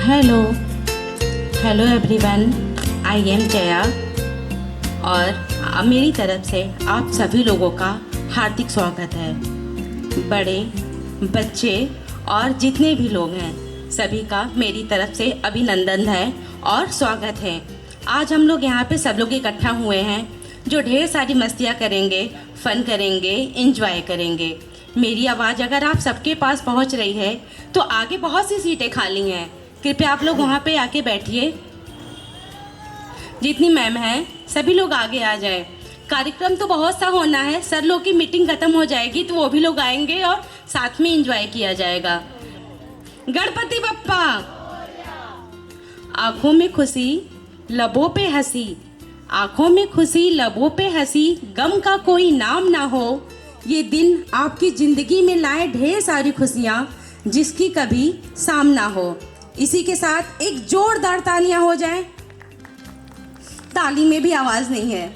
Hello hello everyone, I am Jaya और मेरी तरफ से आप सभी लोगों का हार्दिक स्वागत है। बड़े बच्चे और जितने भी लोग हैं सभी का मेरी तरफ से अभिनंदन है और स्वागत है। आज हम लोग यहाँ पे सब लोग इकट्ठा हुए हैं जो ढेर सारी मस्तियाँ करेंगे, फन करेंगे, एंजॉय करेंगे। मेरी आवाज़ अगर आप सबके पास पहुँच रही है तो आगे बहुत सी सीटें खाली हैं, कृपया आप लोग वहाँ पे आके बैठिए। जितनी मैम हैं सभी लोग आगे आ जाएं। कार्यक्रम तो बहुत सा होना है, सर लोग की मीटिंग खत्म हो जाएगी तो वो भी लोग आएंगे और साथ में एंजॉय किया जाएगा। गणपति बप्पा। आँखों में खुशी लबों पे हंसी, आँखों में खुशी लबों पे हंसी, गम का कोई नाम ना हो। ये दिन आपकी ज़िंदगी में लाए ढेर सारी खुशियाँ जिसकी कभी सामना हो। इसी के साथ एक जोरदार तालियां हो जाएं। ताली में भी आवाज़ नहीं है।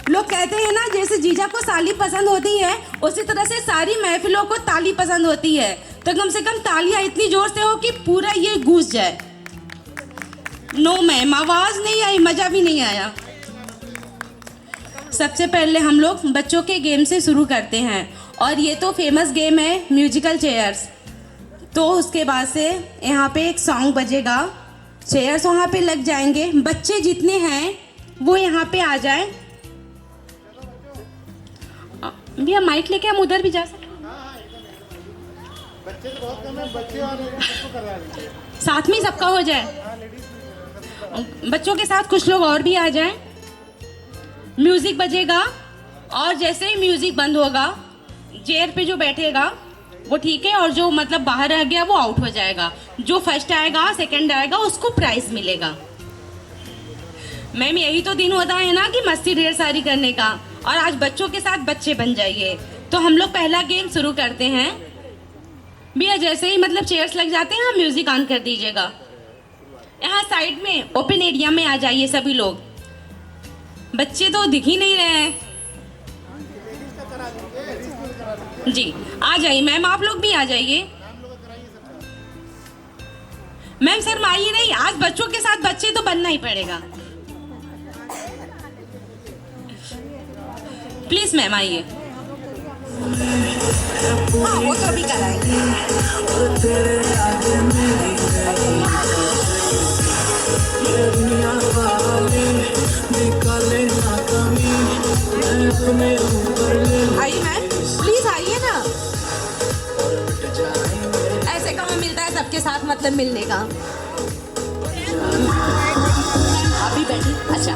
लोग कहते हैं ना, जैसे जीजा को साली पसंद होती है उसी तरह से सारी महफिलों को ताली पसंद होती है, तो कम से कम तालियां इतनी जोर से हो कि पूरा ये गूंज जाए। नो मैम, आवाज़ नहीं आई, मज़ा भी नहीं आया। सबसे पहले हम लोग बच्चों के गेम से शुरू करते हैं और ये तो फेमस गेम है म्यूजिकल चेयर्स। तो उसके बाद से यहाँ पे एक सॉन्ग बजेगा, चेयर्स वहाँ पे लग जाएंगे। बच्चे जितने हैं वो यहाँ पे आ जाएं। भैया माइक लेके हम उधर भी जा सकते हैं। बच्चे तो बहुत कम है, बच्चे और सबको करवा रहे हैं। साथ में ही सबका हो जाए। बच्चों के साथ कुछ लोग और भी आ जाएं। म्यूजिक बजेगा और जैसे ही म्यूजिक बंद होगा चेयर पे जो बैठेगा वो ठीक है, और जो मतलब बाहर रह गया वो आउट हो जाएगा। जो फर्स्ट आएगा सेकंड आएगा उसको प्राइज मिलेगा। मैम यही तो दिन होता है ना कि मस्ती ढेर सारी करने का, और आज बच्चों के साथ बच्चे बन जाइए। तो हम लोग पहला गेम शुरू करते हैं। भैया जैसे ही मतलब चेयर्स लग जाते हैं हम म्यूजिक ऑन कर दीजिएगा। यहाँ साइड में ओपन एरिया में आ जाइए सभी लोग। बच्चे तो दिख ही नहीं रहे हैं जी। आ जाइए मैम, आप लोग भी आ जाइए। मैम शर्माइए नहीं, आज बच्चों के साथ बच्चे तो बनना ही पड़ेगा। प्लीज मैम आइए। हाँ वो तो अभी कराएंगे। आइए मैम, प्लीज आइए ना। ऐसे कहाँ मिलता है सबके साथ मतलब मिलने का। अभी बैठी। अच्छा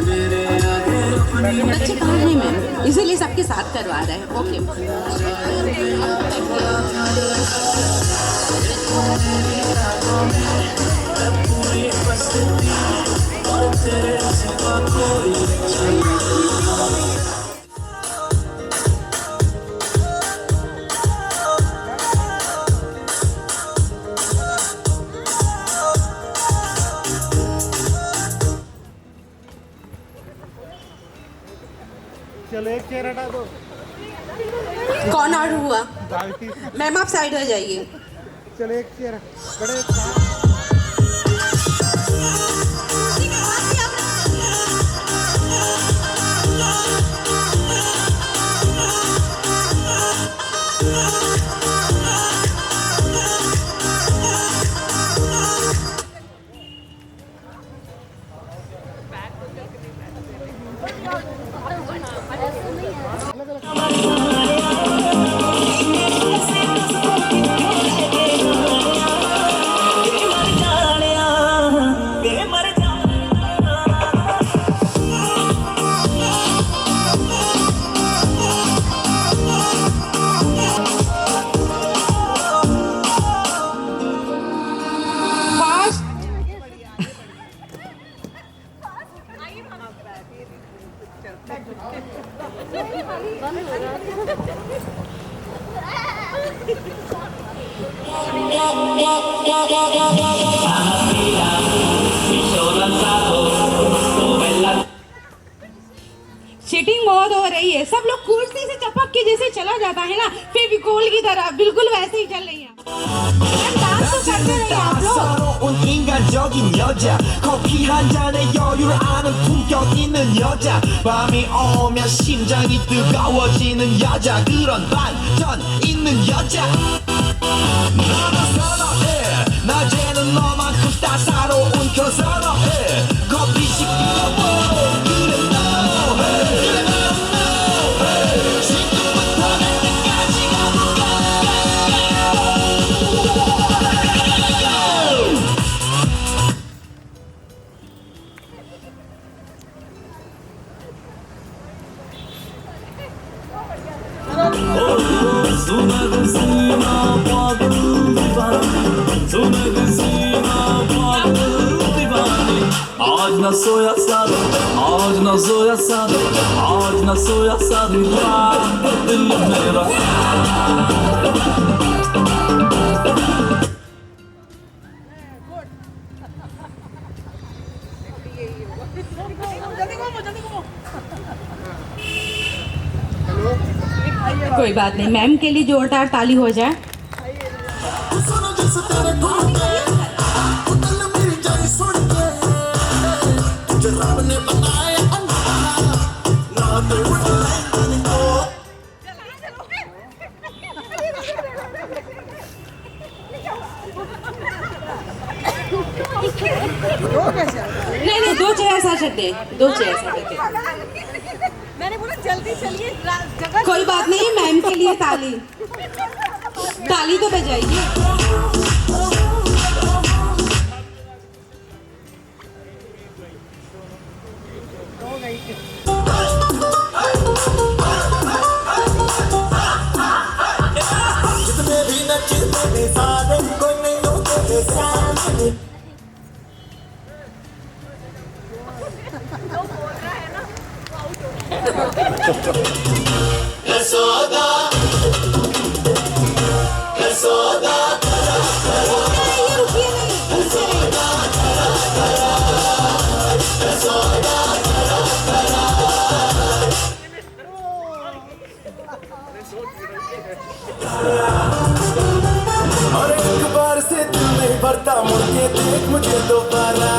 बच्चे कहाँ हैं मैम, इसीलिए सबके साथ करवा रहे हैं। ओके चलो एक चेयर हटा दो। कौन आउट हुआ? मैम आप साइड हो जाइए। चलो एक चेयर बड़े चीटिंग बहुत हो रही है। सब लोग कुर्सी से चपक के जैसे चला जाता है ना फेविकोल की तरह, बिल्कुल वैसे ही चल रही है। डांस तो करते रहिए आप लोग। 귀여운 인간적인 여자 커피 한 잔에 여유를 아는 품격 있는 여자 밤이 오면 심장이 뜨거워지는 여자 그런 반전 있는 여자 너는 선어해 낮에는 너만큼 따사로운 그 선어해 커피 시끄러워 그래 no 그래 no 지금부터 갈 때까지 가볼까 आज न सोया सारे आज न सोया सारे आज न सोया सारी रात दिल मेरा कोई बात नहीं, मैम के लिए जोरदार ताली हो जाए। नहीं नहीं, दो चेयर साथ दे, दो चेयर साथ दे। मैंने बोला जल्दी चलिए जगह कोई बात नहीं, मैम के लिए ताली, ताली तो बजाइए। जितने भी नचते थे सारे कोई नहीं होते थे सामने यशोदा यशोदा और एक बार से दिल नहीं भरता मुड़ के देख मुझे दोबारा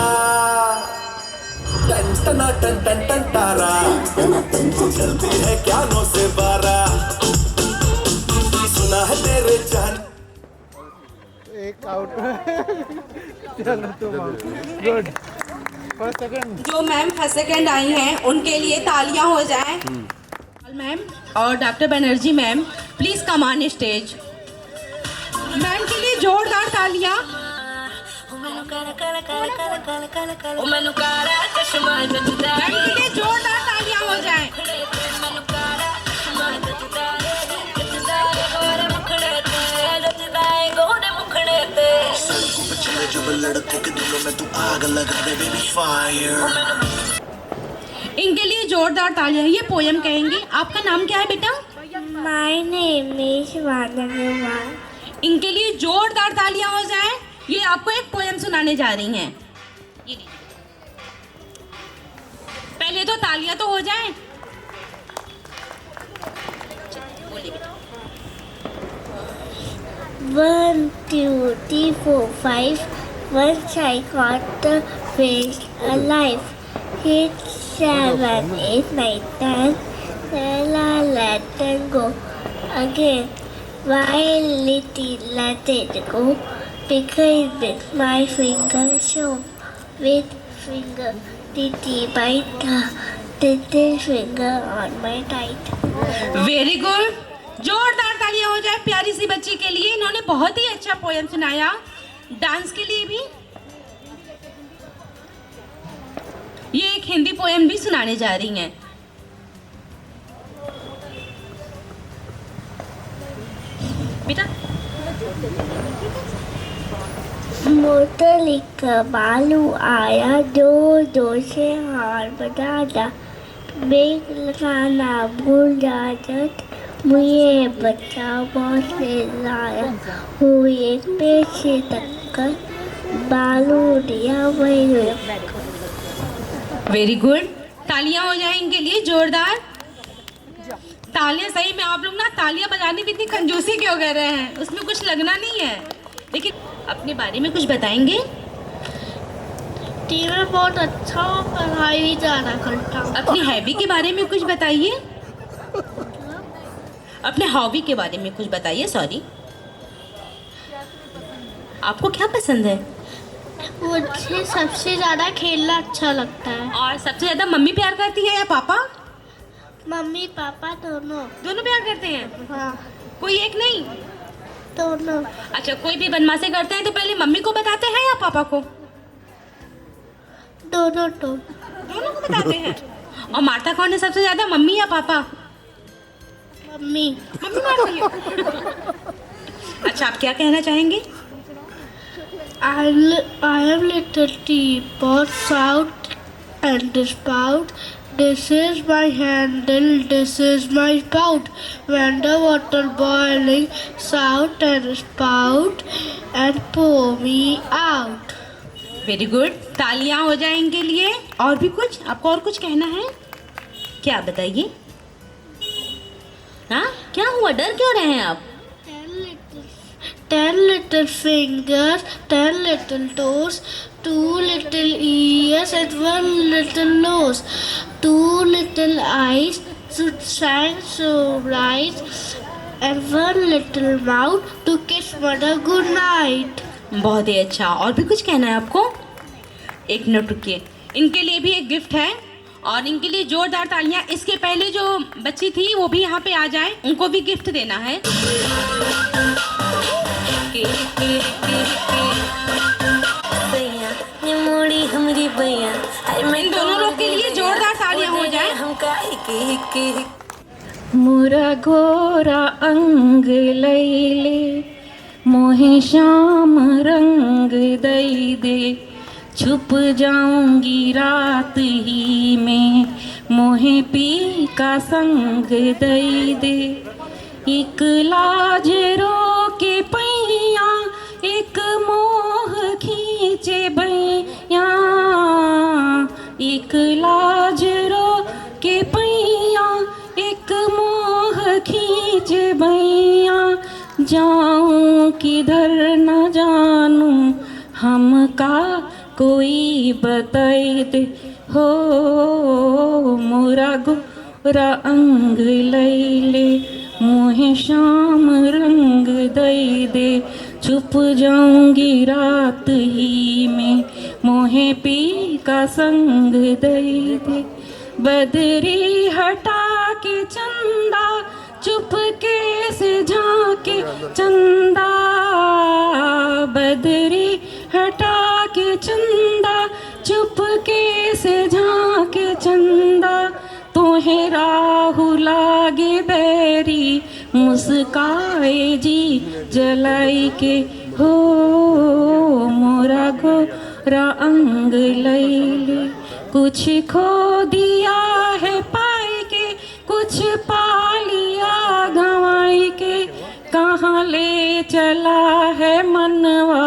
टन टना टन टन टन तारा चलती है क्या 9 से 12 सुना है तेरे जान एक आउट चलो तुम गुड फर्स्ट सेकंड। जो मैम फर्स्ट सेकंड आई हैं उनके लिए तालियां हो जाएं। मैम और doctor Banerjee ma'am please come on stage. Ma'am के लिए जोरदार तालियां। मैम के लिए जोरदार तालियां हो जाएं। जब लड़कों के दिलों में तू आग लगा दे बेबी फायर इनके लिए जोरदार तालियां। ये पोयम कहेंगे। आपका नाम क्या है बेटा? My name is Vanavima. इनके लिए जोरदार तालियां हो जाएं। ये आपको एक पोयम सुनाने जा रही हैं। ये लीजिए। पहले तो तालियां तो हो जाएं। बोलिए बेटा। 1, 2, 3, 4, 5. Once I got the fish alive. 6, 7, 8, 9, 10. Then I let them go again. Why little let it go? Because with my finger show. With finger did he bite the little finger on my tight. Very good. जोरदार तालियां हो जाए प्यारी सी बच्ची के लिए। इन्होंने बहुत ही अच्छा पोयम सुनाया। डांस के लिए भी ये एक हिंदी पोयम भी सुनाने जा रही हैं। बेटा मोटर लेकर बालू आया दो दो से हार बजाया बेग लगाना भूल जात मुझे बच्चा बहुत ले लाया हुई एक पेड़ से टक्कर बालू दिया वही वेरी गुड। तालियां हो जाए इनके लिए जोरदार। तालियां सही में आप लोग ना तालियां बजाने में इतनी कंजूसी क्यों कर रहे हैं? उसमें कुछ लगना नहीं है। लेकिन अपने बारे में कुछ बताएंगे? छुट्टी में बहुत अच्छा पढ़ाई भी ज़्यादा करता हूँ। अपनी हॉबी के बारे में कुछ बताइए। अपने हॉबी के बारे में कुछ बताइए। सॉरी, आपको क्या पसंद है? मुझे सबसे ज़्यादा खेलना अच्छा लगता है। और सबसे ज्यादा मम्मी प्यार करती है या पापा? मम्मी पापा दोनों। दोनों प्यार करते हैं, हाँ, कोई एक नहीं? दोनों। अच्छा, कोई भी बदमाशी करते हैं तो पहले मम्मी को बताते हैं या पापा को? दोनों दोनों को बताते हैं। और मारता कौन है सबसे ज्यादा, मम्मी या पापा? मम्मी। मम्मी मारती है। अच्छा, आप क्या कहना चाहेंगे? I am little teapot, spout and spout. This is my handle, this is my spout. When the water boiling, shout and spout and pour me out. Very good, तालियां हो जाए इनके लिए। और भी कुछ, आपको और कुछ कहना है क्या? बताइए। हाँ, क्या हुआ, डर क्यों रहे हैं आप? 10 little fingers, 10 little toes, 2 little ears and 1 little nose, 2 little eyes should shine so bright, and 1 little mouth to kiss mother good night. बहुत ही अच्छा। और भी कुछ कहना है आपको? एक मिनट रुकिए, इनके लिए भी एक गिफ्ट है और इनके लिए जोरदार तालियां। इसके पहले जो बच्ची थी वो भी यहाँ पे आ जाए, उनको भी गिफ्ट देना है। इन दोनों लोग के लिए जोरदार तालियां हो जाए। मोरा गोरा अंग लैले मोहे श्याम रंग दई दे, छुप जाऊंगी रात ही में मोहे पी का संग दई दे। एक लाज रो के पैया, एक मोह खींचे बैया, एक लाज रो के पैया, एक मोह खींचे बैया। जाऊं किधर न जानूं हमका कोई बताई दे, हो मोरा गोरा अंग लैले मोहे श्याम रंग दई दे, छुप जाऊंगी रात ही में मोहे पी का संग दई दे। बदरी हटा के चंदा, चुपके से झांके चंदा, बदरी हटा के चंदा, चुपके से झांके चंदा। तोहे राहु लागे बैरी, मुस्काए जी जलाई के, हो मोरा गोरा अंग लैले। कुछ खो दिया है पाई के, कुछ पा लिया गंवाई के, कहाँ ले चला है मनवा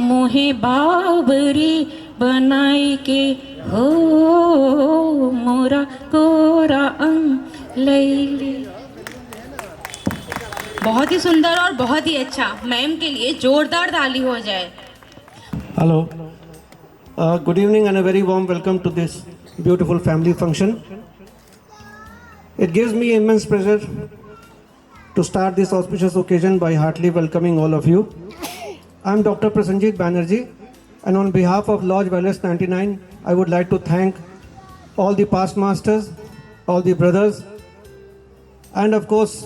मोहे बाबरी बनाई के, हो मोरा गोरा अंग लैले। बहुत ही सुंदर और बहुत ही अच्छा। मैम के लिए जोरदार ताली हो जाए। Hello. Good evening and a very warm welcome to this beautiful family function. It gives me immense pleasure to start this auspicious occasion by heartily welcoming all of you. I am Dr. Prasanjit Banerjee, and on behalf of Lodge Wellness 99, I would like to thank all the past masters, all the brothers, and of course,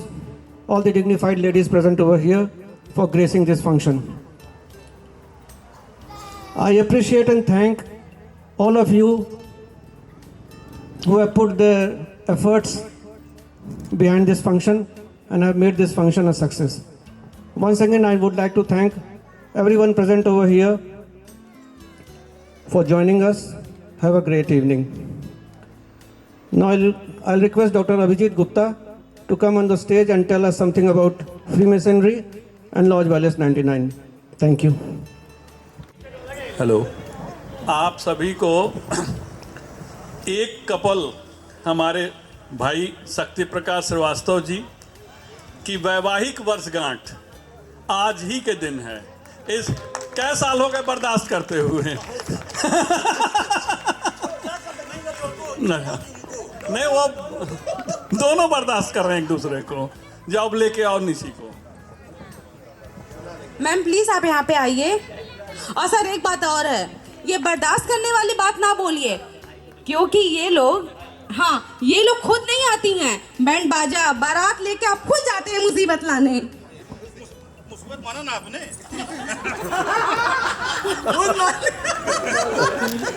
all the dignified ladies present over here for gracing this function. I appreciate and thank all of you who have put their efforts behind this function and have made this function a success. Once again, I would like to thank everyone present over here for joining us. Have a great evening. Now I'll request Dr. Abhijit Gupta to come on the stage and tell us something about Freemasonry and Lodge Wellness 99. Thank you. Hello, आप सभी को एक couple हमारे भाई शक्ति प्रकाश श्रीवास्तव जी की वैवाहिक वर्षगांठ आज ही के दिन है। इस कै साल हो गए बर्दाश्त करते हुए नहीं, वो दोनों बर्दाश्त कर रहे हैं एक दूसरे को। जॉब लेके आओ निशी को। मैम प्लीज आप यहाँ पे आइए। और सर एक बात और है, ये बर्दाश्त करने वाली बात ना बोलिए, क्योंकि ये लोग खुद नहीं आती हैं, बैंड बाजा बारात लेके आप खुद जाते हैं मुसीबत लाने। मुसीबत माना ना आपने।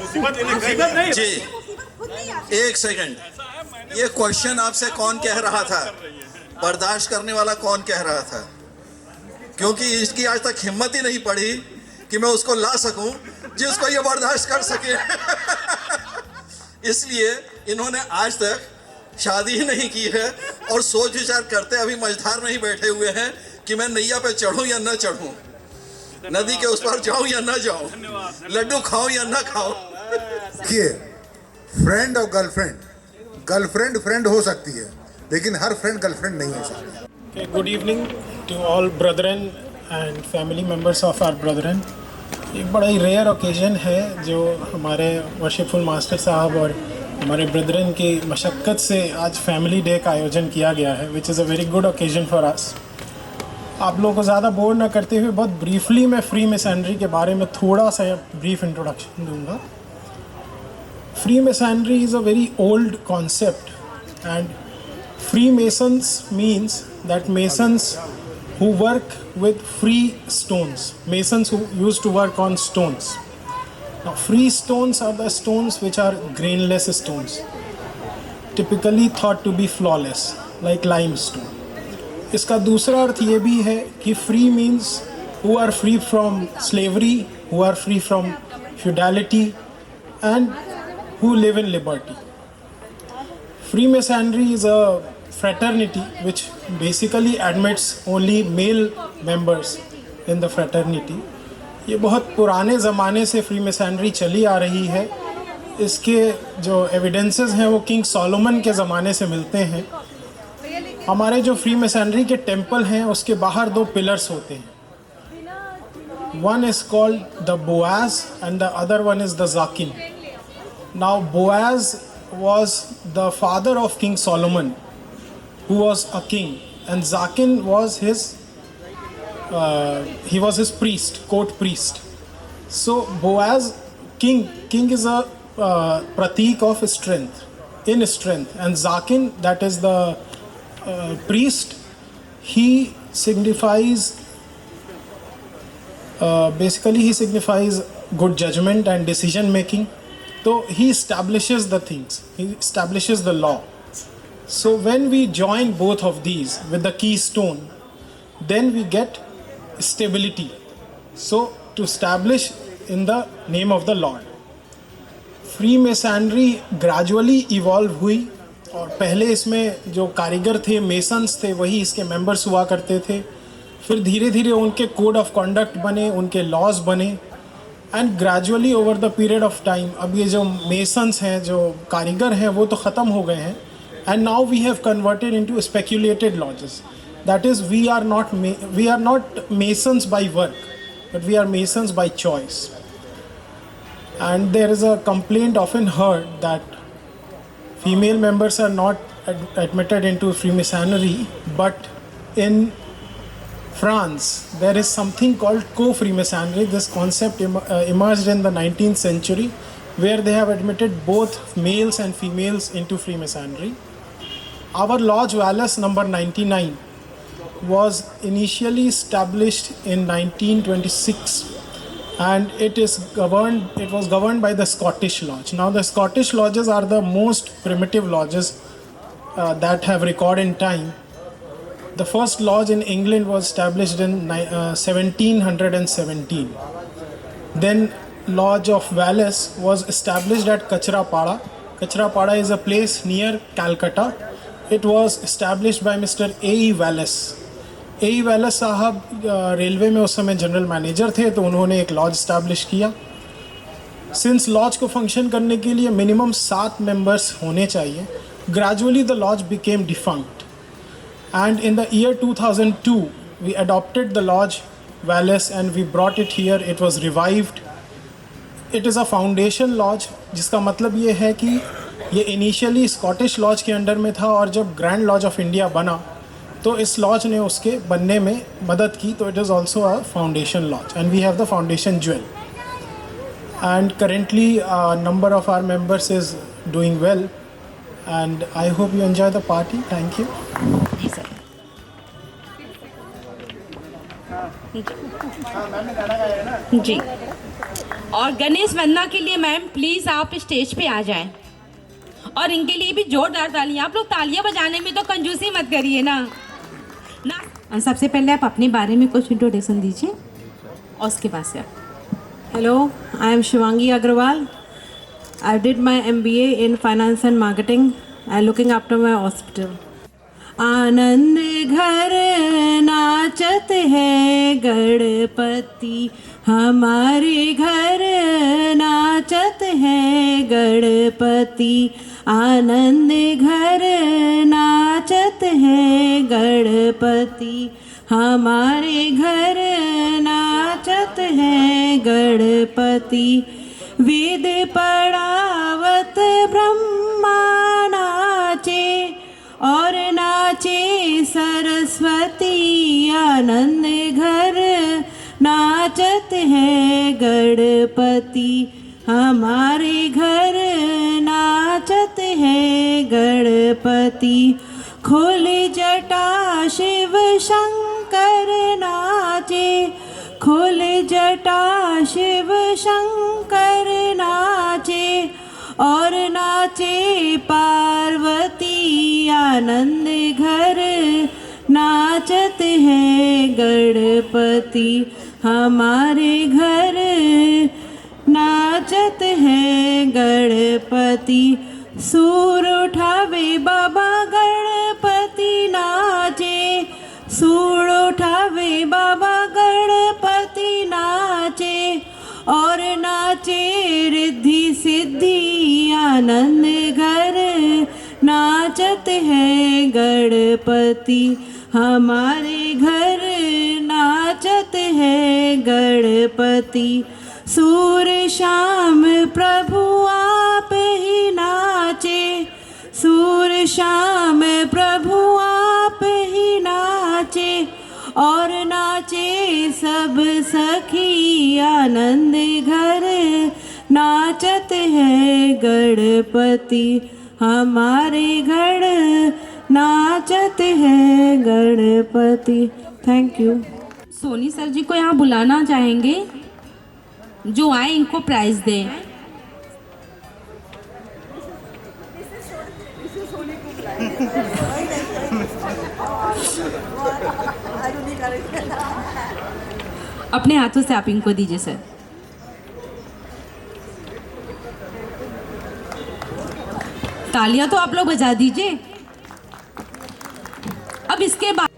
मुसीबत नहीं जी, एक सेकंड, ये क्वेश्चन आपसे कौन कह रहा था? बर्दाश्त करने वाला कौन कह रहा था? क्योंकि इसकी आज तक हिम्मत ही नहीं पड़ी कि मैं उसको ला सकूं जिसको ये बर्दाश्त कर सके। इसलिए इन्होंने आज तक शादी ही नहीं की है और सोच विचार करते अभी मझधार में ही बैठे हुए हैं कि मैं नैया पे चढ़ूं या न चढ़ूं, नदी के उस पार जाऊं या न जाऊं, लड्डू खाऊं या न खाऊं। देखिए, फ्रेंड और गर्लफ्रेंड फ्रेंड हो सकती है, लेकिन हर फ्रेंड गर्लफ्रेंड नहीं हो सकती। Good evening to all brethren and family members of our brethren. एक बड़ा ही रेयर ओकेजन है जो हमारे वर्शिपफुल मास्टर साहब और हमारे ब्रदरन की मशक्क़त से आज फैमिली डे का आयोजन किया गया है, which is a very good occasion for us. आप लोगों को ज़्यादा बोर ना करते हुए बहुत ब्रीफली मैं फ्री मेसनरी के बारे में थोड़ा सा ब्रीफ इंट्रोडक्शन दूंगा। Free masonry is a very old concept and Freemasons means that Masons who work with free stones, Masons who used to work on stones. Now free stones are the stones which are grainless stones, typically thought to be flawless, like limestone. इसका दूसरा अर्थ ये भी है कि free means who are free from slavery, who are free from feudality and who live in liberty. Freemasonry is a fraternity which basically admits only male members in the fraternity. ये बहुत पुराने ज़माने से फ्रीमेसनरी चली आ रही है। इसके जो एविडेंसेस हैं वो किंग सोलोमन के ज़माने से मिलते हैं। हमारे जो फ्रीमेसनरी के टेम्पल हैं उसके बाहर दो पिलर्स होते हैं। One is called the Boaz and the other one is the Jachin. Now Boaz was the father of King Solomon, who was a king, and Zakin was his priest, court priest. So Boaz, king is a pratik of strength, in strength, and Zakin, that is the priest, he signifies basically he signifies good judgment and decision making. So he establishes the things, he establishes the law. So when we join both of these with the keystone, then we get stability. So to establish in the name of the Lord. Freemasonry gradually evolve हुई और पहले इसमें जो कारीगर थे, masons थे, वही इसके मेंबर्स हुआ करते थे। फिर धीरे धीरे उनके कोड ऑफ कंडक्ट बने, उनके लॉज बने and gradually over the period of time अब ये जो मेसन्स हैं, जो कारीगर हैं, वो तो ख़त्म हो गए हैं and now we have converted into speculated lodges. That is we are not masons by work but we are masons by choice. And there is a complaint often heard that female members are not admitted into freemasonry, but in France, there is something called co-Freemasonry. This concept emerged in the 19th century, where they have admitted both males and females into Freemasonry. Our Lodge Valles number 99 was initially established in 1926, and it was governed by the Scottish Lodge. Now the Scottish lodges are the most primitive lodges that have record in time. The first lodge in England was established in 1717. Then Lodge of Valles was established at Kachrapada. Kachrapada is a place near Calcutta. It was established by Mr. A.E. Valles. A.E. Valles साहब railway में उस समय general manager थे, तो उन्होंने एक lodge establish किया। Since lodge को फंक्शन करने के लिए मिनिमम 7 मेंबर्स होने चाहिए, gradually the lodge became defunct. And in the year 2002, we adopted the Lodge Valles and we brought it here. It was revived. It is a foundation lodge, जिसका मतलब ये है कि ये इनिशियली स्कॉटिश लॉज के under में था और जब ग्रैंड लॉज ऑफ इंडिया बना तो इस लॉज ने उसके बनने में मदद की, तो it is also a foundation lodge and we have the foundation jewel and currently number of our members is doing well and I hope you enjoy the party. Thank you. जी sir. जी. और गणेश वंदना के लिए ma'am please आप stage पे आ जाएं और इनके लिए भी जोरदार तालियां. आप लोग तालियां बजाने में तो कंजूसी मत करिए ना. सबसे पहले आप अपने बारे में कुछ इंट्रोडक्शन दीजिए और उसके बाद से आप. Hello, I am Shivangi Agrawal. I did my MBA in Finance and Marketing and looking after my hospital. आनंद घर नाचत है गणपति, हमारे घर नाचत है गणपति. आनंद घर नाचत है गणपति, हमारे घर नाचत है गणपति. वेद पढ़ावत ब्रह्मा नाचे और नाचे सरस्वती. आनंद घर नाचत है गणपति, हमारे घर नाचत है गणपति. खोल जटा शिव शंकर नाचे, खोल जटा शिव शंकर नाचे और नाचे पार्वती. आनंद घर नाचत है गणपति, हमारे घर नाचत है गणपति. सूर उठावे बाबा गणपति नाचे, सूर उठावे बाबा गणपति नाचे और नाचे रिद्धि सिद्धि. आनंद घर नाचत है गणपति, हमारे घर नाचत है गणपति. सूर शाम प्रभु आप ही नाचे, सूर शाम प्रभु आप ही नाचे और नाचे सब सखी. आनंद घर नाचत है गणपति, हमारे घर नाचत है Ganpati. Thank you. Soni sir ji को यहाँ बुलाना चाहेंगे, जो आए इनको प्राइज दें. अपने हाथों से आप इनको दीजिए सर. तालियां तो आप लोग बजा दीजिए. अब इसके बाद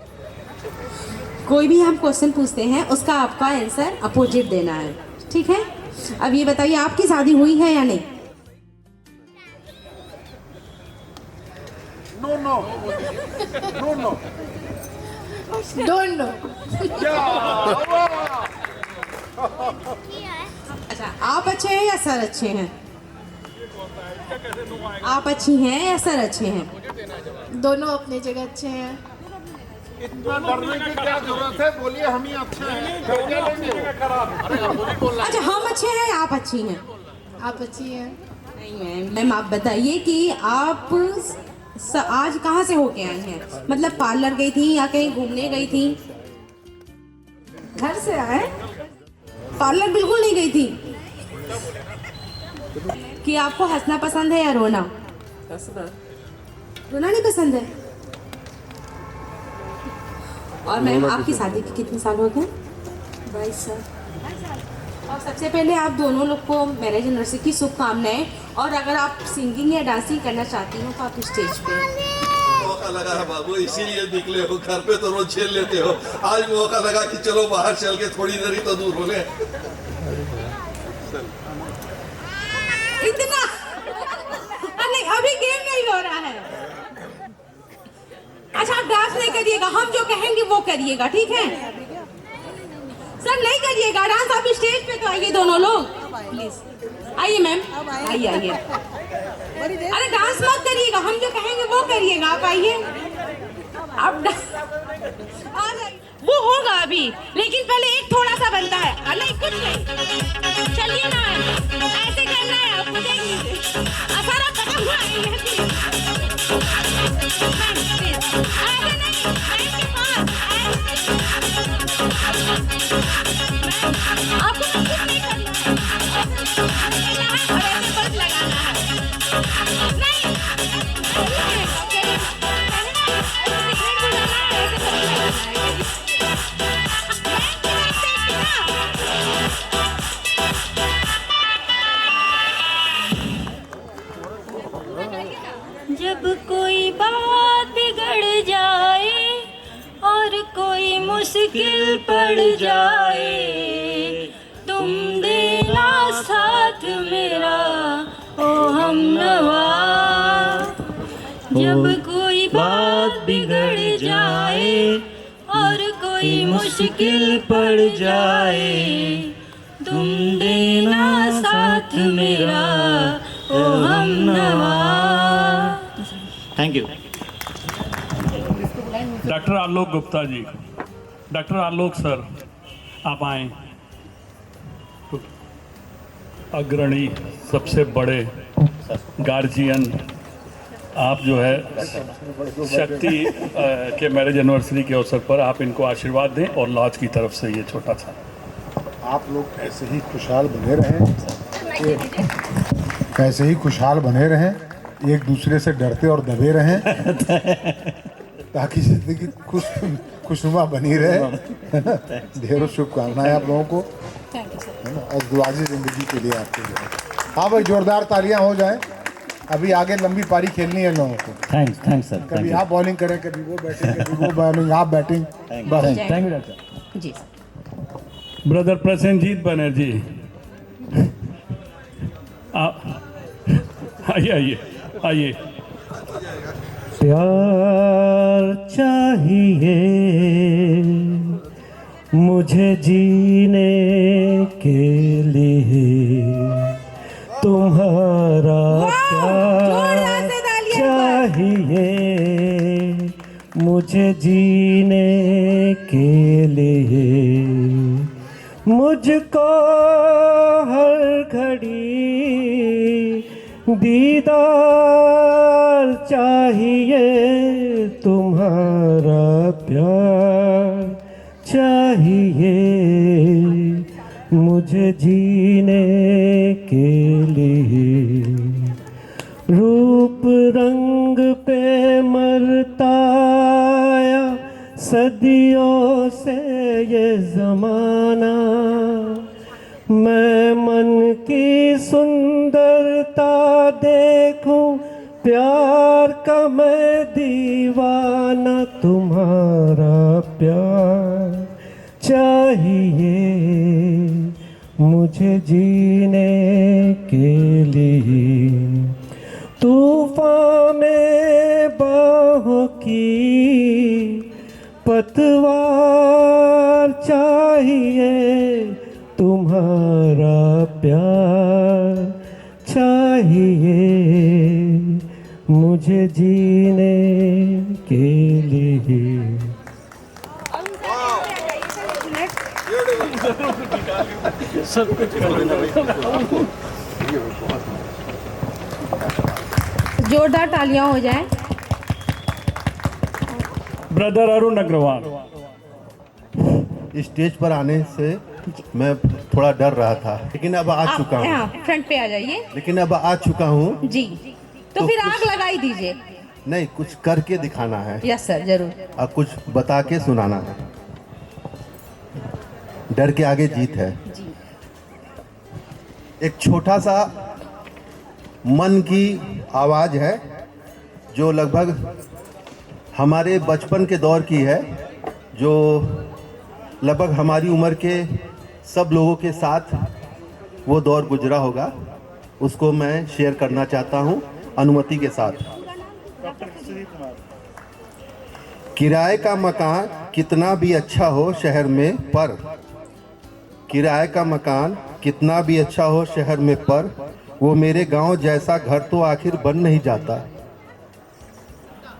कोई भी हम क्वेश्चन पूछते हैं, उसका आपका आंसर अपोजिट देना है, ठीक है? अब ये बताइए, आपकी शादी हुई है या नहीं? No no no no don't know. अच्छा, आप अच्छे हैं या सर अच्छे हैं? आप अच्छी हैं या सर अच्छे हैं? दोनों अपनी जगह अच्छे हैं. इतना डरने की क्या जरूरत है? बोलिए हम ही अच्छे हैं. अच्छा, हम अच्छे हैं या आप अच्छी हैं? आप अच्छी हैं. नहीं मैम, आप बताइए कि आप आज कहाँ से होके आई हैं? मतलब पार्लर गई थी या कहीं घूमने गई थी? घर से आए. पार्लर बिल्कुल नहीं गई थी. कि आपको हंसना पसंद है या रोना? हंसना. रोना नहीं पसंद है? और मैम, आपकी शादी के कितने साल हो गए? 22 साल. और सबसे पहले आप दोनों लोग को मैरिज एनिवर्सरी की शुभकामनाएं. और अगर आप सिंगिंग या डांसिंग करना चाहती हो तो आप स्टेज पे. मौका लगा है बाबू, इसीलिए निकले हो. घर पे तो रोज झेल लेते हो, आज मौका लगा कि चलो बाहर चल के थोड़ी देर ही तो दूर हो ले. इतना नहीं, अभी गेम नहीं हो रहा है. अच्छा, आप डांस नहीं करिएगा, हम जो कहेंगे वो करिएगा, ठीक है? सर नहीं करिएगा डांस. आप स्टेज पे तो आइए दोनों लोग प्लीज. आइए मैम, आइए आइए. अरे डांस मत करिएगा, हम जो कहेंगे वो करिएगा। आप आइए, आप आ जाइए। वो होगा अभी, लेकिन पहले एक थोड़ा सा बनता है। नहीं कुछ नहीं, चलिए ना, ऐसे करना है आपको। देख लीजिए सारा कटा हुआ है। ऐसे नहीं, के पास आपको कुछ नहीं करना है, और ऐसे बस लगाना है। जब कोई बात बिगड़ जाए और कोई मुश्किल पड़ जाए, तुम देना साथ मेरा ओ हमनवा। जब कोई बात बिगड़ जाए और कोई मुश्किल पड़ जाए, तुम देना साथ मेरा ओ हमनवा। Thank you. Doctor Alok Gupta ji, doctor Alok sir, आप आए। अग्रणी, सबसे बड़े गार्जियन, आप जो है शक्ति के मैरिज एनिवर्सरी के अवसर पर आप इनको आशीर्वाद दें, और लॉज की तरफ से ये छोटा सा। आप लोग ऐसे ही खुशहाल बने रहें, ऐसे ही खुशहाल बने रहें, एक दूसरे से डरते और दबे रहें, ताकि जिंदगी खुशनुमा बनी रहे। ढेरों शुभकामनाएं आप लोगों को, है ना, और दुआजी जिंदगी के लिए आपके लिए। हाँ भाई, जोरदार तालियां हो जाएं। अभी आगे लंबी पारी खेलनी है लोगों को। Thanks sir. कभी आप बॉलिंग करें, कभी वो बैटिंग, कभी वो बॉलिंग, आप बैटिंग। बस, thank you doctor ji. Brother Prasenjit Banerjee, आइए आइए। प्यार चाहिए मुझे जीने के लिए, तुम्हारा प्यार चाहिए मुझे जीने के लिए। मुझको हर घड़ी दीदार चाहिए, तुम्हारा प्यार चाहिए मुझे जीने के लिए। रूप रंग पे मरताया सदियों से ये ज़माना, मैं मन की सुंदरता देखूं, प्यार का मैं दीवाना, तुम्हारा प्यार चाहिए मुझे जीने के लिए। तूफान में बाहों की पतवार चाहिए, तुम्हारा प्यार चाहिए मुझे जीने के लिए। सब कुछ कर देना। जोरदार तालियां हो जाएं। ब्रदर अरुण अग्रवाल, स्टेज पर आने से मैं थोड़ा डर रहा था, लेकिन अब आ चुका हूँ। फ्रंट पे आ जाइए। लेकिन अब आ चुका हूँ जी, तो फिर आग लगाई दीजिए। नहीं, कुछ करके दिखाना है। यस सर, जरूर। और कुछ बता के सुनाना है। डर के आगे जीत है। एक छोटा सा मन की आवाज़ है जो लगभग हमारे बचपन के दौर की है, जो लगभग हमारी उम्र के सब लोगों के साथ वो दौर गुजरा होगा। उसको मैं शेयर करना चाहता हूँ अनुमति के साथ। किराए का मकान कितना भी अच्छा हो शहर में, पर किराए का मकान कितना भी अच्छा हो शहर में, पर वो मेरे गांव जैसा घर तो आखिर बन नहीं जाता,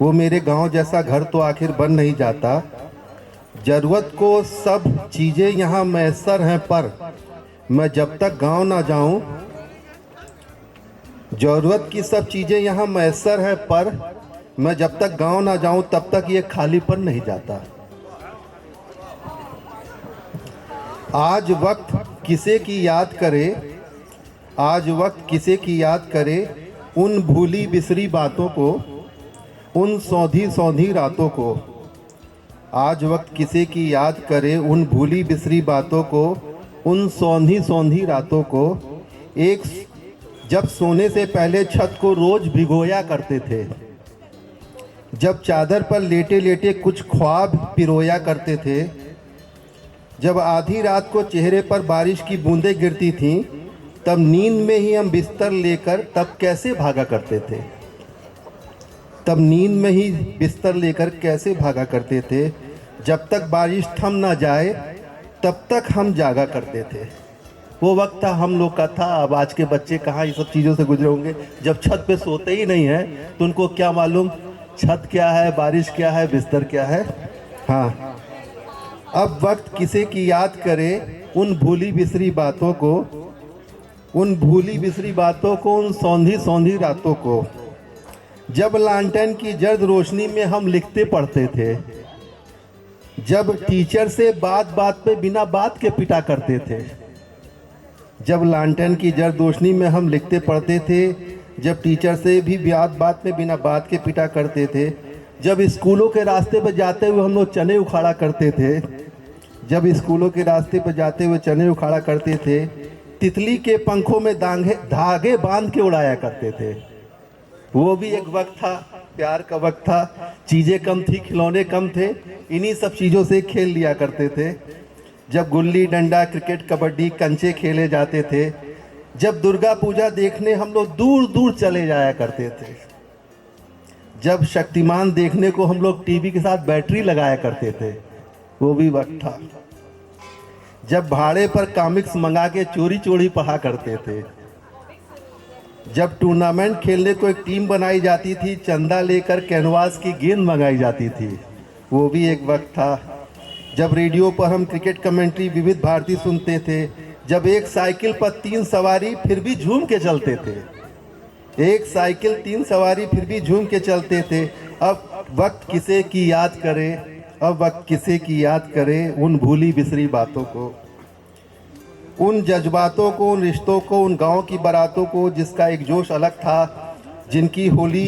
वो मेरे गांव जैसा घर तो आखिर बन नहीं जाता। ज़रूरत को सब चीज़ें यहाँ मैसर हैं, पर मैं जब तक गांव ना जाऊं, ज़रूरत की सब चीज़ें यहाँ मैसर हैं, पर मैं जब तक गांव ना जाऊं तब तक ये खालीपन नहीं जाता। आज वक्त किसे की याद करे, आज वक्त किसे की याद करे, उन भूली बिसरी बातों को, उन सौंधी सौंधी रातों को। आज वक्त किसे की याद करे, उन भूली बिसरी बातों को, उन सौंधी सौंधी रातों को। एक जब सोने से पहले छत को रोज भिगोया करते थे, जब चादर पर लेटे लेटे कुछ ख्वाब पिरोया करते थे, जब आधी रात को चेहरे पर बारिश की बूंदें गिरती थीं, तब नींद में ही हम बिस्तर लेकर तब कैसे भागा करते थे, तब नींद में ही बिस्तर लेकर कैसे भागा करते थे। जब तक बारिश थम ना जाए तब तक हम जागा करते थे। वो वक्त था हम लोग का था। अब आज के बच्चे कहाँ ये सब चीज़ों से गुजरे होंगे। जब छत पे सोते ही नहीं हैं तो उनको क्या मालूम छत क्या है, बारिश क्या है, बिस्तर क्या है। हाँ, अब वक्त किसे की याद करे, उन भूली बिसरी बातों को, उन भूली बिसरी बातों को, उन सौंधी सौंधी रातों को। जब लालटेन की जर्द रोशनी में हम लिखते पढ़ते थे, जब टीचर से बात बात पे बिना बात के पिटा करते थे, जब लालटेन की जर्द रोशनी में हम लिखते पढ़ते थे, जब टीचर से भी बात पे बिना बात के पिटा करते थे, जब स्कूलों के रास्ते पर जाते हुए हम लोग चने उखाड़ा करते थे, जब स्कूलों के रास्ते पर जाते हुए चने उखाड़ा करते थे, तितली के पंखों में धागे बांध के उड़ाया करते थे। वो भी एक वक्त था, प्यार का वक्त था। चीज़ें कम थी, खिलौने कम थे, इन्हीं सब चीज़ों से खेल लिया करते थे। जब गुल्ली डंडा, क्रिकेट, कबड्डी, कंचे खेले जाते थे, जब दुर्गा पूजा देखने हम लोग दूर दूर चले जाया करते थे, जब शक्तिमान देखने को हम लोग टीवी के साथ बैटरी लगाया करते थे, वो भी वक्त था। जब भाड़े पर कॉमिक्स मंगा के चोरी चोरी पढ़ा करते थे, जब टूर्नामेंट खेलने को एक टीम बनाई जाती थी, चंदा लेकर कैनवास की गेंद मंगाई जाती थी, वो भी एक वक्त था। जब रेडियो पर हम क्रिकेट कमेंट्री विविध भारती सुनते थे, जब एक साइकिल पर 3 सवारी फिर भी झूम के चलते थे, एक साइकिल 3 सवारी फिर भी झूम के चलते थे। अब वक्त किसे की याद करे, अब वक्त किसे की याद करे, उन भूली बिसरी बातों को, उन जज्बातों को, उन रिश्तों को, उन गांव की बारातों को जिसका एक जोश अलग था, जिनकी होली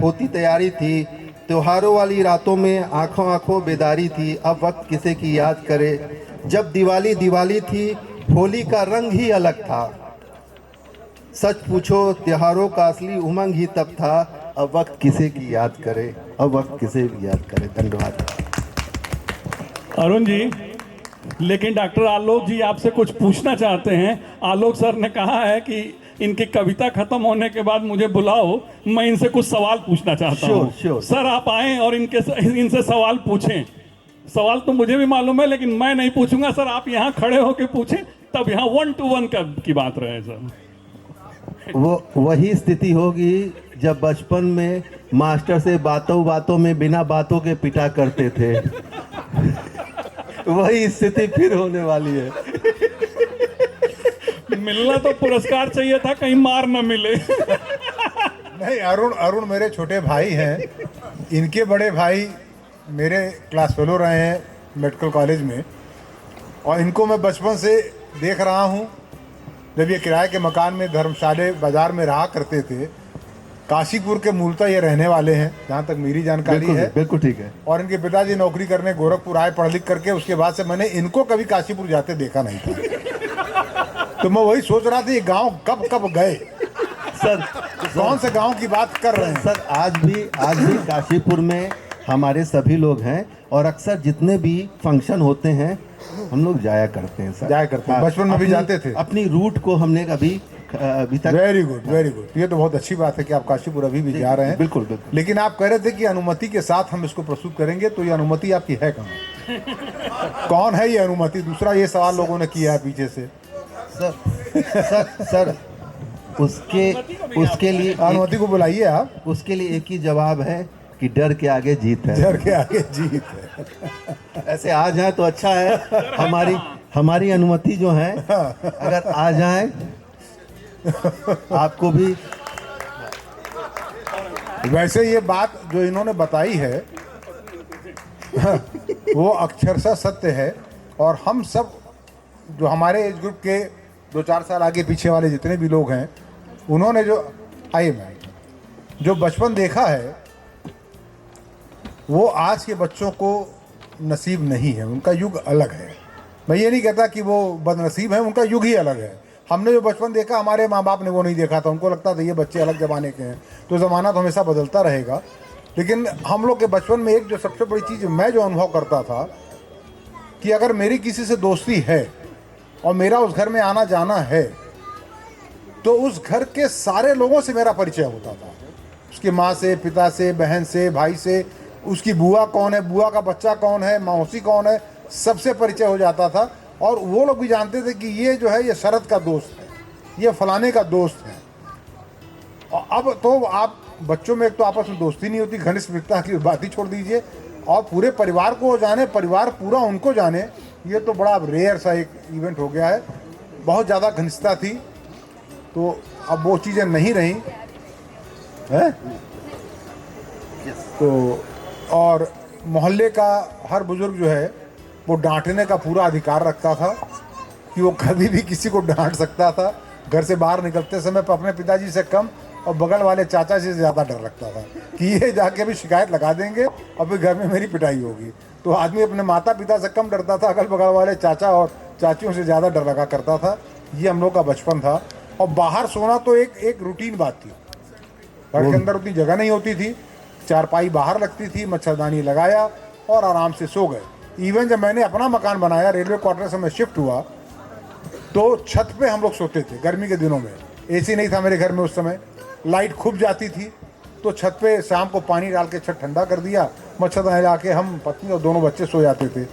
होती तैयारी थी, त्योहारों वाली रातों में आंखों आंखों बेदारी थी। अब वक्त किसे की याद करे, जब दिवाली दिवाली थी, होली का रंग ही अलग था। सच पूछो त्योहारों का असली उमंग ही तब था। अब वक्त किसे की याद करे, अब वक्त किसे की याद करे। धन्यवाद। अरुण जी, लेकिन डॉक्टर आलोक जी आपसे कुछ पूछना चाहते हैं। आलोक सर ने कहा है कि इनकी कविता खत्म होने के बाद मुझे बुलाओ, मैं इनसे कुछ सवाल पूछना चाहता हूँ। सर आप आएं और इनसे सवाल पूछें। सवाल तो मुझे भी मालूम है लेकिन मैं नहीं पूछूंगा सर, आप यहाँ खड़े होकर पूछें, तब यहाँ 1-to-1 की बात रहे सर। वो वही स्थिति होगी जब बचपन में मास्टर से बातों बातों में बिना बातों के पिटा करते थे। वही स्थिति फिर होने वाली है। मिलना तो पुरस्कार चाहिए था, कहीं मार न मिले। नहीं, अरुण मेरे छोटे भाई हैं। इनके बड़े भाई मेरे क्लास फेलो रहे हैं मेडिकल कॉलेज में, और इनको मैं बचपन से देख रहा हूँ। जब ये किराए के मकान में धर्मशाला बाजार में रहा करते थे। काशीपुर के मूलतः ये रहने वाले हैं जहाँ तक मेरी जानकारी है। बिल्कुल ठीक है। और इनके पिताजी नौकरी करने गोरखपुर आए पढ़ लिख करके, उसके बाद से मैंने इनको कभी काशीपुर जाते देखा नहीं था। तो मैं वही सोच रहा था ये गांव कब कब गए सर, कौन से गांव की बात कर रहे हैं सर? आज भी काशीपुर में हमारे सभी लोग हैं और अक्सर जितने भी फंक्शन होते हैं हम लोग जाया करते हैं सर। जाया करते हैं, बचपन में भी जाते थे। अपनी रूट को हमने अभी तक। Very good. ये तो बहुत अच्छी बात है कि आप काशीपुर अभी भी जा रहे हैं। बिल्कुल। लेकिन आप कह रहे थे कि अनुमति के साथ हम इसको प्रस्तुत करेंगे, तो ये अनुमति आपकी है कहाँ? कौन है ये अनुमति? दूसरा ये सवाल लोगों ने किया है पीछे से। सर उसके लिए अनुमति को बुलाइए आप। उसके लिए एक ही जवाब है कि डर के आगे जीत है। डर के आगे जीत है। ऐसे आ जाए तो अच्छा है। हमारी अनुमति जो है, अगर आ जाए आपको भी। वैसे ये बात जो इन्होंने बताई है वो अक्षरशः सत्य है। और हम सब जो हमारे एज ग्रुप के 2-4 साल आगे पीछे वाले जितने भी लोग हैं, उन्होंने जो बचपन देखा है वो आज के बच्चों को नसीब नहीं है। उनका युग अलग है। मैं ये नहीं कहता कि वो बदनसीब है, उनका युग ही अलग है। हमने जो बचपन देखा, हमारे माँ बाप ने वो नहीं देखा था। उनको लगता था ये बच्चे अलग ज़माने के हैं। तो ज़माना तो हमेशा बदलता रहेगा। लेकिन हम लोग के बचपन में एक जो सबसे बड़ी चीज़ मैं जो अनुभव करता था कि अगर मेरी किसी से दोस्ती है और मेरा उस घर में आना जाना है तो उस घर के सारे लोगों से मेरा परिचय होता था। उसकी माँ से, पिता से, बहन से, भाई से, उसकी बुआ कौन है, बुआ का बच्चा कौन है, मौसी कौन है, सबसे परिचय हो जाता था। और वो लोग भी जानते थे कि ये जो है ये शरद का दोस्त है, ये फलाने का दोस्त है। और अब तो आप बच्चों में एक तो आपस में दोस्ती नहीं होती, घनिष्ठ मित्रता की बात ही छोड़ दीजिए, और पूरे परिवार को जाने, परिवार पूरा उनको जाने, ये तो बड़ा रेयर सा एक इवेंट हो गया है। बहुत ज़्यादा घनिष्ठता थी, तो अब वो चीज़ें नहीं रही हैं। तो और मोहल्ले का हर बुजुर्ग जो है वो डांटने का पूरा अधिकार रखता था कि वो कभी भी किसी को डांट सकता था। घर से बाहर निकलते समय पर अपने पिताजी से कम और बगल वाले चाचा से ज़्यादा डर लगता था कि ये जाके भी शिकायत लगा देंगे और फिर घर में मेरी पिटाई होगी। तो आदमी अपने माता पिता से कम डरता था, अगल बगल वाले चाचा और चाचियों से ज़्यादा डर लगा करता था। ये हम लोग का बचपन था। और बाहर सोना तो एक रूटीन बात थी। घर के अंदर उतनी जगह नहीं होती थी, चारपाई बाहर लगती थी, मच्छरदानी लगाया और आराम से सो गए। इवन जब मैंने अपना मकान बनाया, रेलवे क्वार्टर से मैं शिफ्ट हुआ, तो छत पे हम लोग सोते थे। गर्मी के दिनों में एसी नहीं था मेरे घर में उस समय, लाइट खूब जाती थी, तो छत पे शाम को पानी डाल के छत ठंडा कर दिया, मच्छरदानी लगा के हम पत्नी और दोनों बच्चे सो जाते थे।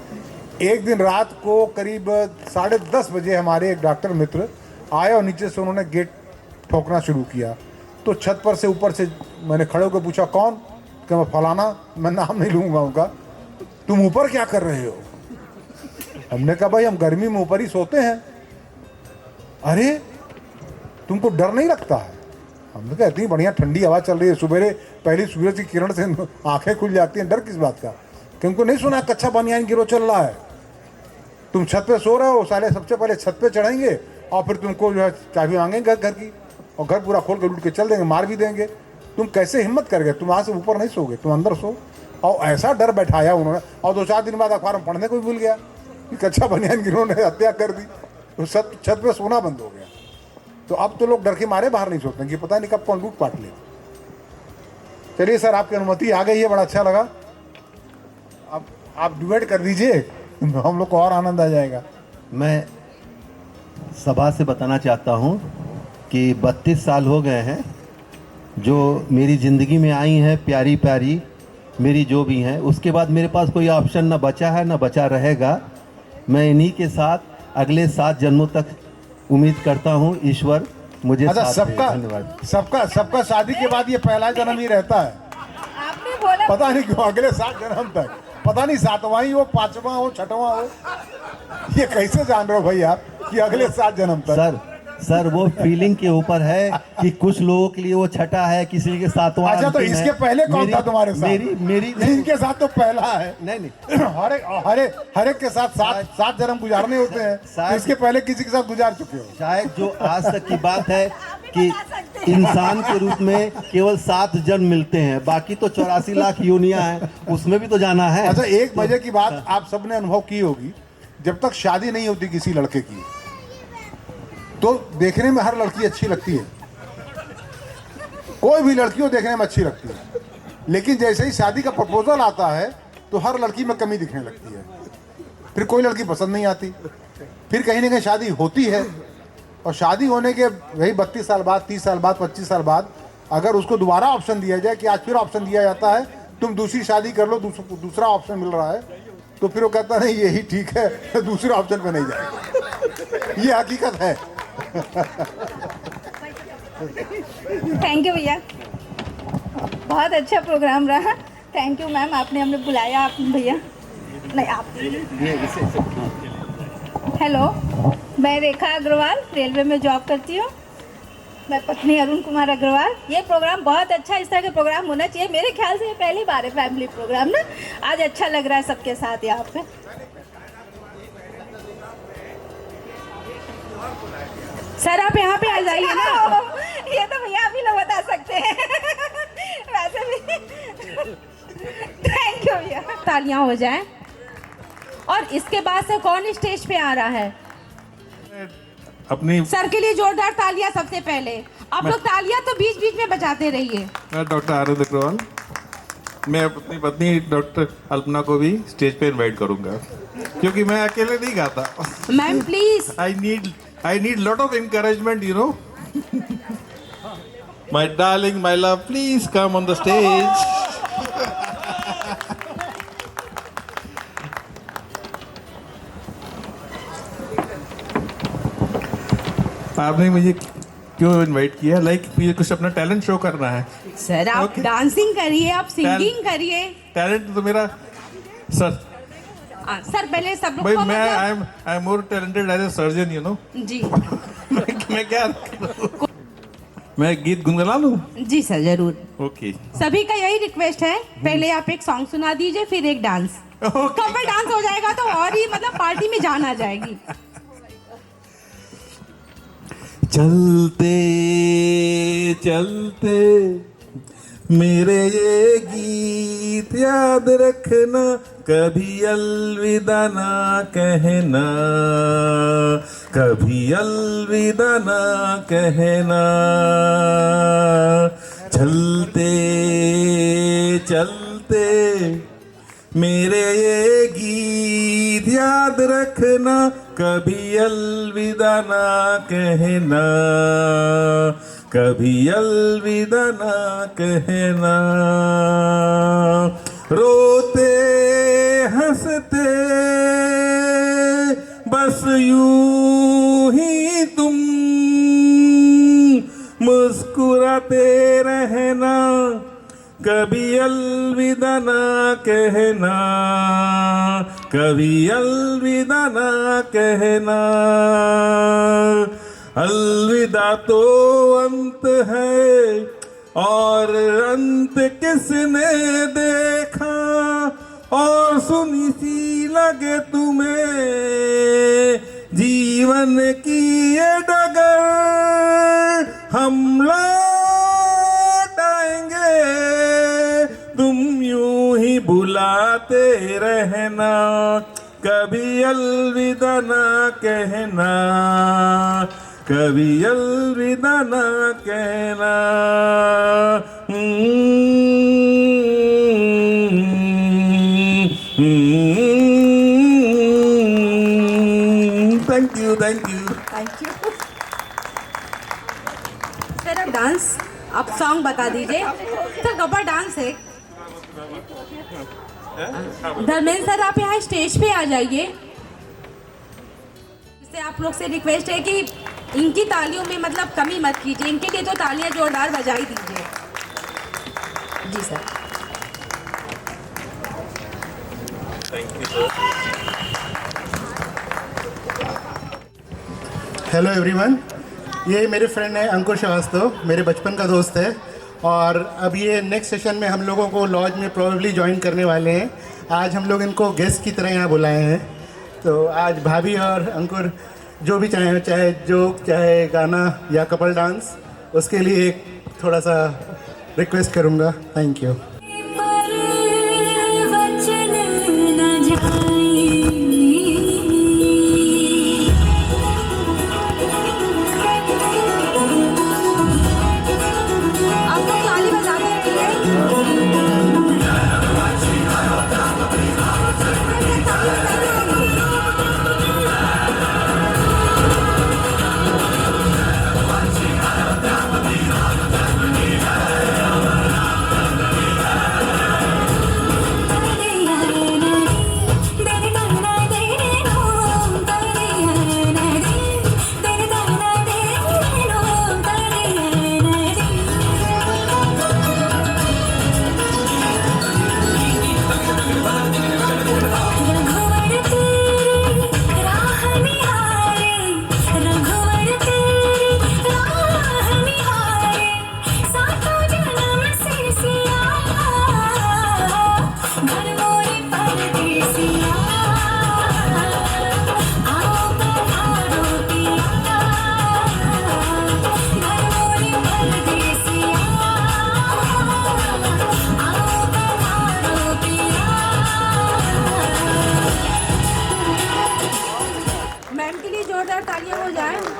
एक दिन रात को करीब 10:30 बजे हमारे एक डॉक्टर मित्र आए और नीचे से उन्होंने गेट ठोकना शुरू किया। तो छत पर से ऊपर से मैंने खड़े होकर पूछा कौन? कि मैं फलाना, मैं नाम नहीं लूँगा उनका। तुम ऊपर क्या कर रहे हो? हमने कहा भाई हम गर्मी में ऊपर ही सोते हैं। अरे तुमको डर नहीं लगता है? हमने कहा इतनी बढ़िया ठंडी हवा चल रही है, सुबह पहली सूरज की किरण से आंखें खुल जाती हैं, डर किस बात का? कि उनको नहीं सुना कच्चा बनियान गिरोह चल रहा है, तुम छत पे सो रहे हो, साले सबसे पहले छत पे चढ़ेंगे और फिर तुमको जो है चाबी मांगेंगे घर की और घर पूरा खोल कर लूट के चल देंगे, मार भी देंगे। तुम कैसे हिम्मत कर गए? तुम वहाँ से ऊपर नहीं सोगे, तुम अंदर सो। और ऐसा डर बैठाया उन्होंने। और 2-4 दिन बाद अखबार में पढ़ने को भी भूल गया कि कच्चा बनियान गिरोह ने हत्या कर दी, तो छत पे सोना बंद हो गया। तो अब तो लोग डर के मारे बाहर नहीं सोते कि पता नहीं कब कौन लूट पाट ले। चलिए सर, आपकी अनुमति आ गई है, बड़ा अच्छा लगा। अब आप डिबेट कर दीजिए, हम लोग को और आनंद आ जाएगा। मैं सभा से बताना चाहता हूँ कि 32 साल हो गए हैं जो मेरी ज़िंदगी में आई हैं, प्यारी प्यारी मेरी जो भी हैं। उसके बाद मेरे पास कोई ऑप्शन ना बचा है ना बचा रहेगा। मैं इन्हीं के साथ अगले 7 जन्मों तक उम्मीद करता हूँ ईश्वर मुझे अच्छा, साथ दे। धन्यवाद। सबका शादी के बाद ये पहला जन्म ही रहता है। आपने बोला पता नहीं क्यों अगले 7 जन्म तक, पता नहीं 7वां ही हो, 5वां हो, 6वां हो, ये कैसे जान रहे हो भाई आप कि अगले 7 जन्म तक? सर वो फीलिंग के ऊपर है कि कुछ लोगों के लिए वो छठा है, किसी के 7वां। अच्छा, तो इसके पहले कौन था तुम्हारे साथ? मेरी इनके साथ तो पहला है। नहीं हर एक के साथ 7 जन्म गुजारने होते हैं, तो इसके पहले किसी के साथ गुजार चुके हो। शायद जो आज तक की बात है कि इंसान के रूप में केवल 7 जन्म मिलते हैं, बाकी तो 84 लाख योनियां हैं, उसमें भी तो जाना है। अच्छा, एक मजे की बात आप सबने अनुभव की होगी, जब तक शादी नहीं होती किसी लड़के की तो देखने में हर लड़की अच्छी लगती है, कोई भी लड़की हो देखने में अच्छी लगती है। लेकिन जैसे ही शादी का प्रपोजल आता है तो हर लड़की में कमी दिखने लगती है, फिर कोई लड़की पसंद नहीं आती, फिर कहीं ना कहीं शादी होती है। और शादी होने के वही 32 साल बाद, 30 साल बाद, 25 साल बाद अगर उसको दोबारा ऑप्शन दिया जाए कि आज फिर ऑप्शन दिया जाता है तुम दूसरी शादी कर लो, दूसरा ऑप्शन मिल रहा है, तो फिर वो कहता नहीं यही ठीक है, दूसरे ऑप्शन पे नहीं जाएगा। ये हकीकत है। थैंक यू भैया, बहुत अच्छा प्रोग्राम रहा। थैंक यू मैम, आपने हमें बुलाया। आप भैया नहीं, आप हेलो, मैं रेखा अग्रवाल रेलवे में जॉब करती हूँ। मैं पत्नी अरुण कुमार अग्रवाल। ये प्रोग्राम बहुत अच्छा, इस तरह के प्रोग्राम होना चाहिए। मेरे ख्याल से ये पहली बार है फैमिली प्रोग्राम ना। आज अच्छा लग रहा है सबके साथ यहाँ पे। सर आप यहाँ पे आ जाइए ना। ये तो भैया अभी लोग बता सकते हैं। वैसे भी थैंक यू भैया। तालियां हो जाएं। और इसके बाद से कौन स्टेज पे आ रहा है? अपनी सर के लिए जोरदार तालियां सबसे पहले। आप लोग तालियां तो बीच बीच में बजाते रहिए। मैं डॉक्टर आनंद अग्रवाल, मैं अपनी पत्नी डॉक्टर अल्पना को भी स्टेज पे इनवाइट करूंगा, क्योंकि मैं अकेले नहीं गाता। Ma'am please. I need lot of encouragement, you know. My darling, my love, please come on the stage. आपने मुझे क्यों इनवाइट किया? मुझे कुछ अपना टैलेंट शो करना है। सर आप डांसिंग करिए, आप सिंगिंग करिए। टैलेंट तो मेरा सर सर पहले सब लोग भाई को मैं I am more talented as a surgeon, you know. जी मैं क्या मैं गीत गुनगुना लूं? जी सर जरूर। ओके। सभी का यही रिक्वेस्ट है, पहले आप एक सॉन्ग सुना दीजिए, फिर एक डांस। कपल डांस हो जाएगा तो और ही मतलब पार्टी में जान आ जाएगी। चलते चलते मेरे ये गीत याद रखना, कभी अलविदा ना कहना, कभी अलविदा ना कहना। चलते चलते मेरे ये गीत याद रखना, कभी अलविदा ना कहना, कभी अलविदा ना कहना। रोते हंसते बस यूं ही तुम मुस्कुराते रहना, कभी अलविदा ना कहना, कभी अलविदा ना कहना। अलविदा तो अंत है और अंत किसने देखा, और सुनी सी लगे तुम्हें जीवन की ये डगर, हम लौट आएंगे, तुम यूं ही बुलाते रहना, कभी अलविदा ना कहना, कभी अलविदा ना कहना। Thank you, thank you, thank you. Sir अब डांस, आप सॉन्ग बता दीजिए। सर कपल डांस है। धर्मेंद्र सर आप यहाँ स्टेज पे आ जाइए। इससे आप लोग से रिक्वेस्ट है कि इनकी तालियों में मतलब कमी मत कीजिए, इनके लिए तो तालियां जोरदार बजाई दीजिए। जी sir. Thank you. Hello everyone, ये मेरे फ्रेंड है अंकुर श्रीवास्तव, मेरे बचपन का दोस्त है, और अब ये नेक्स्ट सेशन में हम लोगों को लॉज में प्रोबेबली ज्वाइन करने वाले हैं। आज हम लोग इनको गेस्ट की तरह यहाँ बुलाए हैं, तो आज भाभी और अंकुर जो भी चाहे जोक, चाहे गाना या कपल डांस, उसके लिए एक थोड़ा सा रिक्वेस्ट करूँगा। Thank you.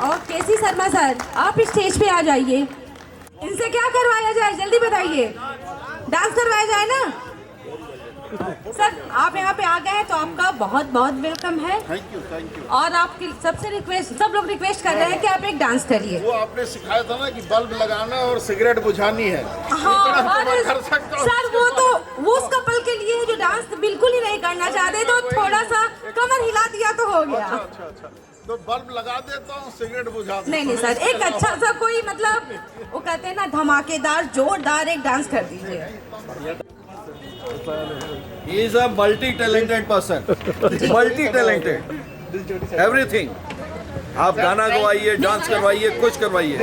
और केसी शर्मा सर, आप स्टेज पे आ जाइए। इनसे क्या करवाया जाए, जल्दी बताइए। डांस करवाया जाए ना सर? आप यहाँ पे आ गए हैं तो आपका बहुत बहुत वेलकम है। Thank you. और आपकी सबसे रिक्वेस्ट, सब लोग रिक्वेस्ट कर रहे हैं कि आप एक डांस करिए। वो आपने सिखाया था ना कि बल्ब लगाना और सिगरेट बुझानी है। हाँ, और सर वो उस कपल के लिए है जो डांस बिल्कुल ही नहीं करना चाहते, तो थोड़ा सा कमर हिला दिया तो हो गया। अच्छा। तो बल्ब लगा देता हूँ, सिगरेट बुझा देता नहीं सर, एक अच्छा सा कोई मतलब वो कहते हैं ना धमाकेदार जोरदार एक डांस कर दीजिए। He is a multi-talented person. Multi-talented. Everything. आप गाना गवाइए, डांस करवाइए, कुछ करवाइए।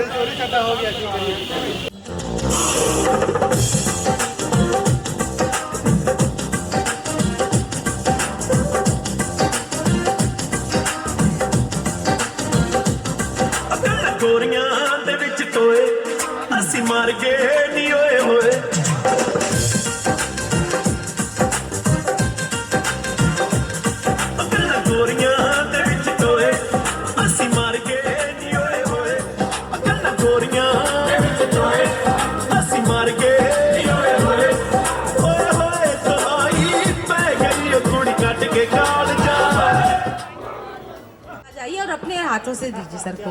गोरियां दे विच टोए असी मार के नी होए होए। जाइए और अपने हाथों से दीजिए सर को।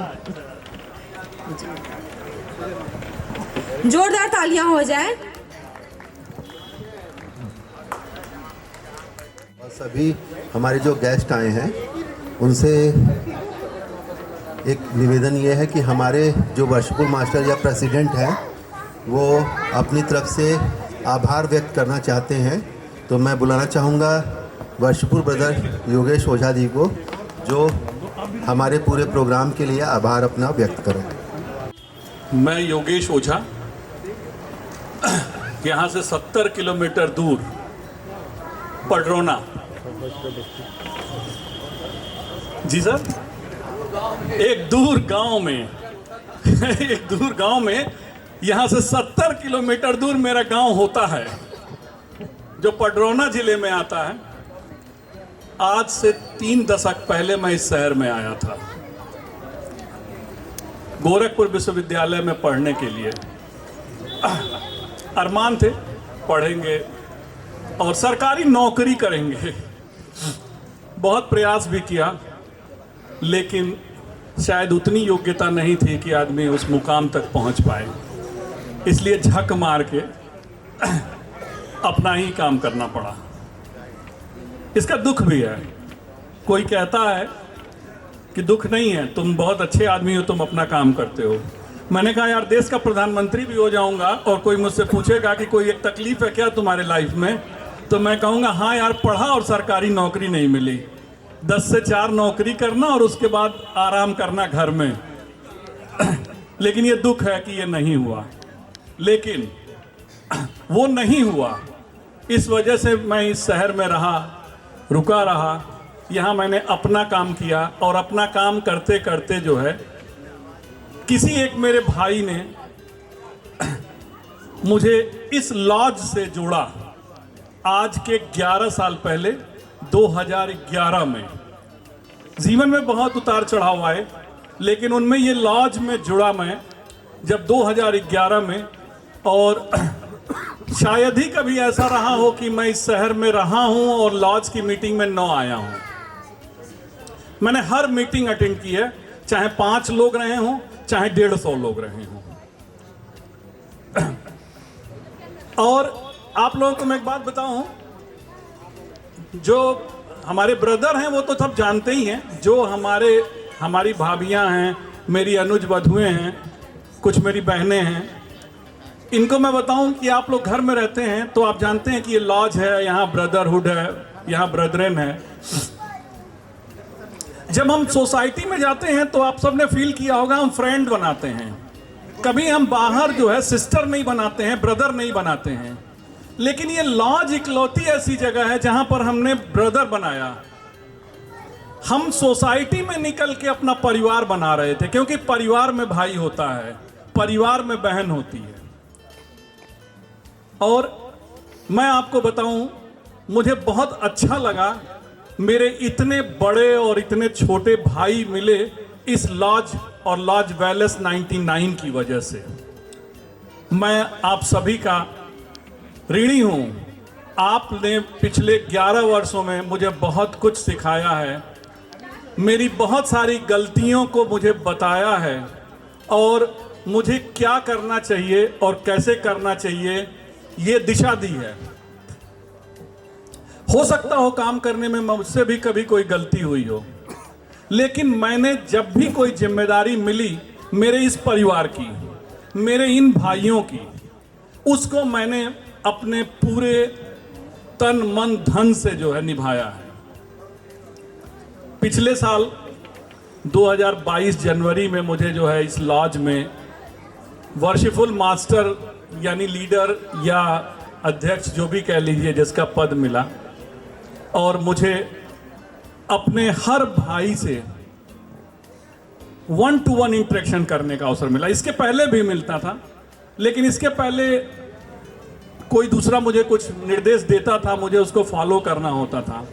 जोरदार तालियां हो जाए। और सभी हमारे जो गेस्ट आए हैं उनसे एक निवेदन ये है कि हमारे जो वर्षपुर मास्टर या प्रेसिडेंट हैं वो अपनी तरफ से आभार व्यक्त करना चाहते हैं। तो मैं बुलाना चाहूँगा वर्षपुर ब्रदर योगेश ओझा जी को, जो हमारे पूरे प्रोग्राम के लिए आभार अपना व्यक्त करें। मैं योगेश ओझा, यहाँ से 70 किलोमीटर दूर पडरौना। जी सर, एक दूर गांव में एक दूर गांव में यहाँ से 70 किलोमीटर दूर मेरा गांव होता है, जो पडरौना जिले में आता है। आज से 3 दशक पहले मैं इस शहर में आया था गोरखपुर विश्वविद्यालय में पढ़ने के लिए। अरमान थे पढ़ेंगे और सरकारी नौकरी करेंगे। बहुत प्रयास भी किया, लेकिन शायद उतनी योग्यता नहीं थी कि आदमी उस मुकाम तक पहुंच पाए। इसलिए झक मार के अपना ही काम करना पड़ा। इसका दुख भी है। कोई कहता है कि दुख नहीं है, तुम बहुत अच्छे आदमी हो, तुम अपना काम करते हो। मैंने कहा यार, देश का प्रधानमंत्री भी हो जाऊंगा और कोई मुझसे पूछेगा कि कोई एक तकलीफ है क्या तुम्हारे लाइफ में, तो मैं कहूँगा हाँ यार, पढ़ा और सरकारी नौकरी नहीं मिली। 10 से 4 नौकरी करना और उसके बाद आराम करना घर में। लेकिन ये दुख है कि ये नहीं हुआ। लेकिन वो नहीं हुआ, इस वजह से मैं इस शहर में रहा, रुका रहा। यहाँ मैंने अपना काम किया और अपना काम करते करते जो है, किसी एक मेरे भाई ने मुझे इस लॉज से जोड़ा। आज के 11 साल पहले 2011 में। जीवन में बहुत उतार चढ़ाव आए, लेकिन उनमें ये लॉज में जुड़ा मैं जब 2011 में। और शायद ही कभी ऐसा रहा हो कि मैं इस शहर में रहा हूं और लॉज की मीटिंग में न आया हूं। मैंने हर मीटिंग अटेंड की है, चाहे 5 लोग रहे हों, चाहे 150 लोग रहे हों। और आप लोगों को मैं एक बात बताऊं, जो हमारे ब्रदर हैं वो तो सब जानते ही हैं। जो हमारी भाभियां हैं, मेरी अनुज वधुएं हैं, कुछ मेरी बहनें हैं, इनको मैं बताऊं कि आप लोग घर में रहते हैं तो आप जानते हैं कि ये लॉज है, यहाँ ब्रदरहुड है, यहाँ ब्रदरन है। जब हम सोसाइटी में जाते हैं तो आप सबने फील किया होगा, हम फ्रेंड बनाते हैं। कभी हम बाहर जो है सिस्टर नहीं बनाते हैं, ब्रदर नहीं बनाते हैं। लेकिन ये लॉज इकलौती ऐसी जगह है जहां पर हमने ब्रदर बनाया। हम सोसाइटी में निकल के अपना परिवार बना रहे थे, क्योंकि परिवार में भाई होता है, परिवार में बहन होती है। और मैं आपको बताऊं, मुझे बहुत अच्छा लगा, मेरे इतने बड़े और इतने छोटे भाई मिले इस लॉज और लॉज वेलनेस 99 की वजह से। मैं आप सभी का ऋणी हूं। आपने पिछले 11 वर्षों में मुझे बहुत कुछ सिखाया है, मेरी बहुत सारी गलतियों को मुझे बताया है और मुझे क्या करना चाहिए और कैसे करना चाहिए ये दिशा दी है। हो सकता हो काम करने में मुझसे भी कभी कोई गलती हुई हो, लेकिन मैंने जब भी कोई जिम्मेदारी मिली मेरे इस परिवार की, मेरे इन भाइयों की, उसको मैंने अपने पूरे तन मन धन से जो है निभाया है। पिछले साल 2022 जनवरी में मुझे जो है इस लॉज में वर्शिफुल मास्टर यानी लीडर या अध्यक्ष जो भी कह लीजिए जिसका पद मिला, और मुझे अपने हर भाई से 1-to-1 इंटरेक्शन करने का अवसर मिला। इसके पहले भी मिलता था, लेकिन इसके पहले कोई दूसरा मुझे कुछ निर्देश देता था, मुझे उसको फॉलो करना होता था।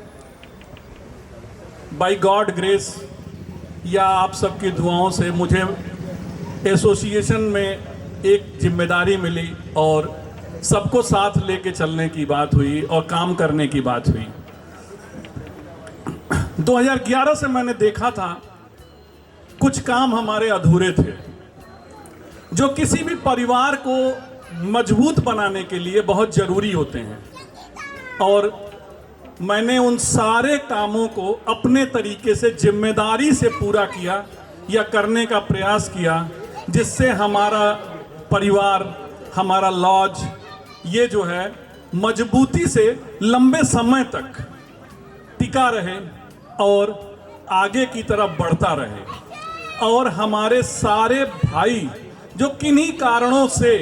बाय गॉड ग्रेस या आप सबकी दुआओं से मुझे एसोसिएशन में एक जिम्मेदारी मिली और सबको साथ लेके चलने की बात हुई और काम करने की बात हुई। 2011 से मैंने देखा था कुछ काम हमारे अधूरे थे जो किसी भी परिवार को मजबूत बनाने के लिए बहुत जरूरी होते हैं, और मैंने उन सारे कामों को अपने तरीके से जिम्मेदारी से पूरा किया या करने का प्रयास किया, जिससे हमारा परिवार, हमारा लॉज ये जो है मजबूती से लंबे समय तक टिका रहे और आगे की तरफ बढ़ता रहे। और हमारे सारे भाई जो किन्हीं कारणों से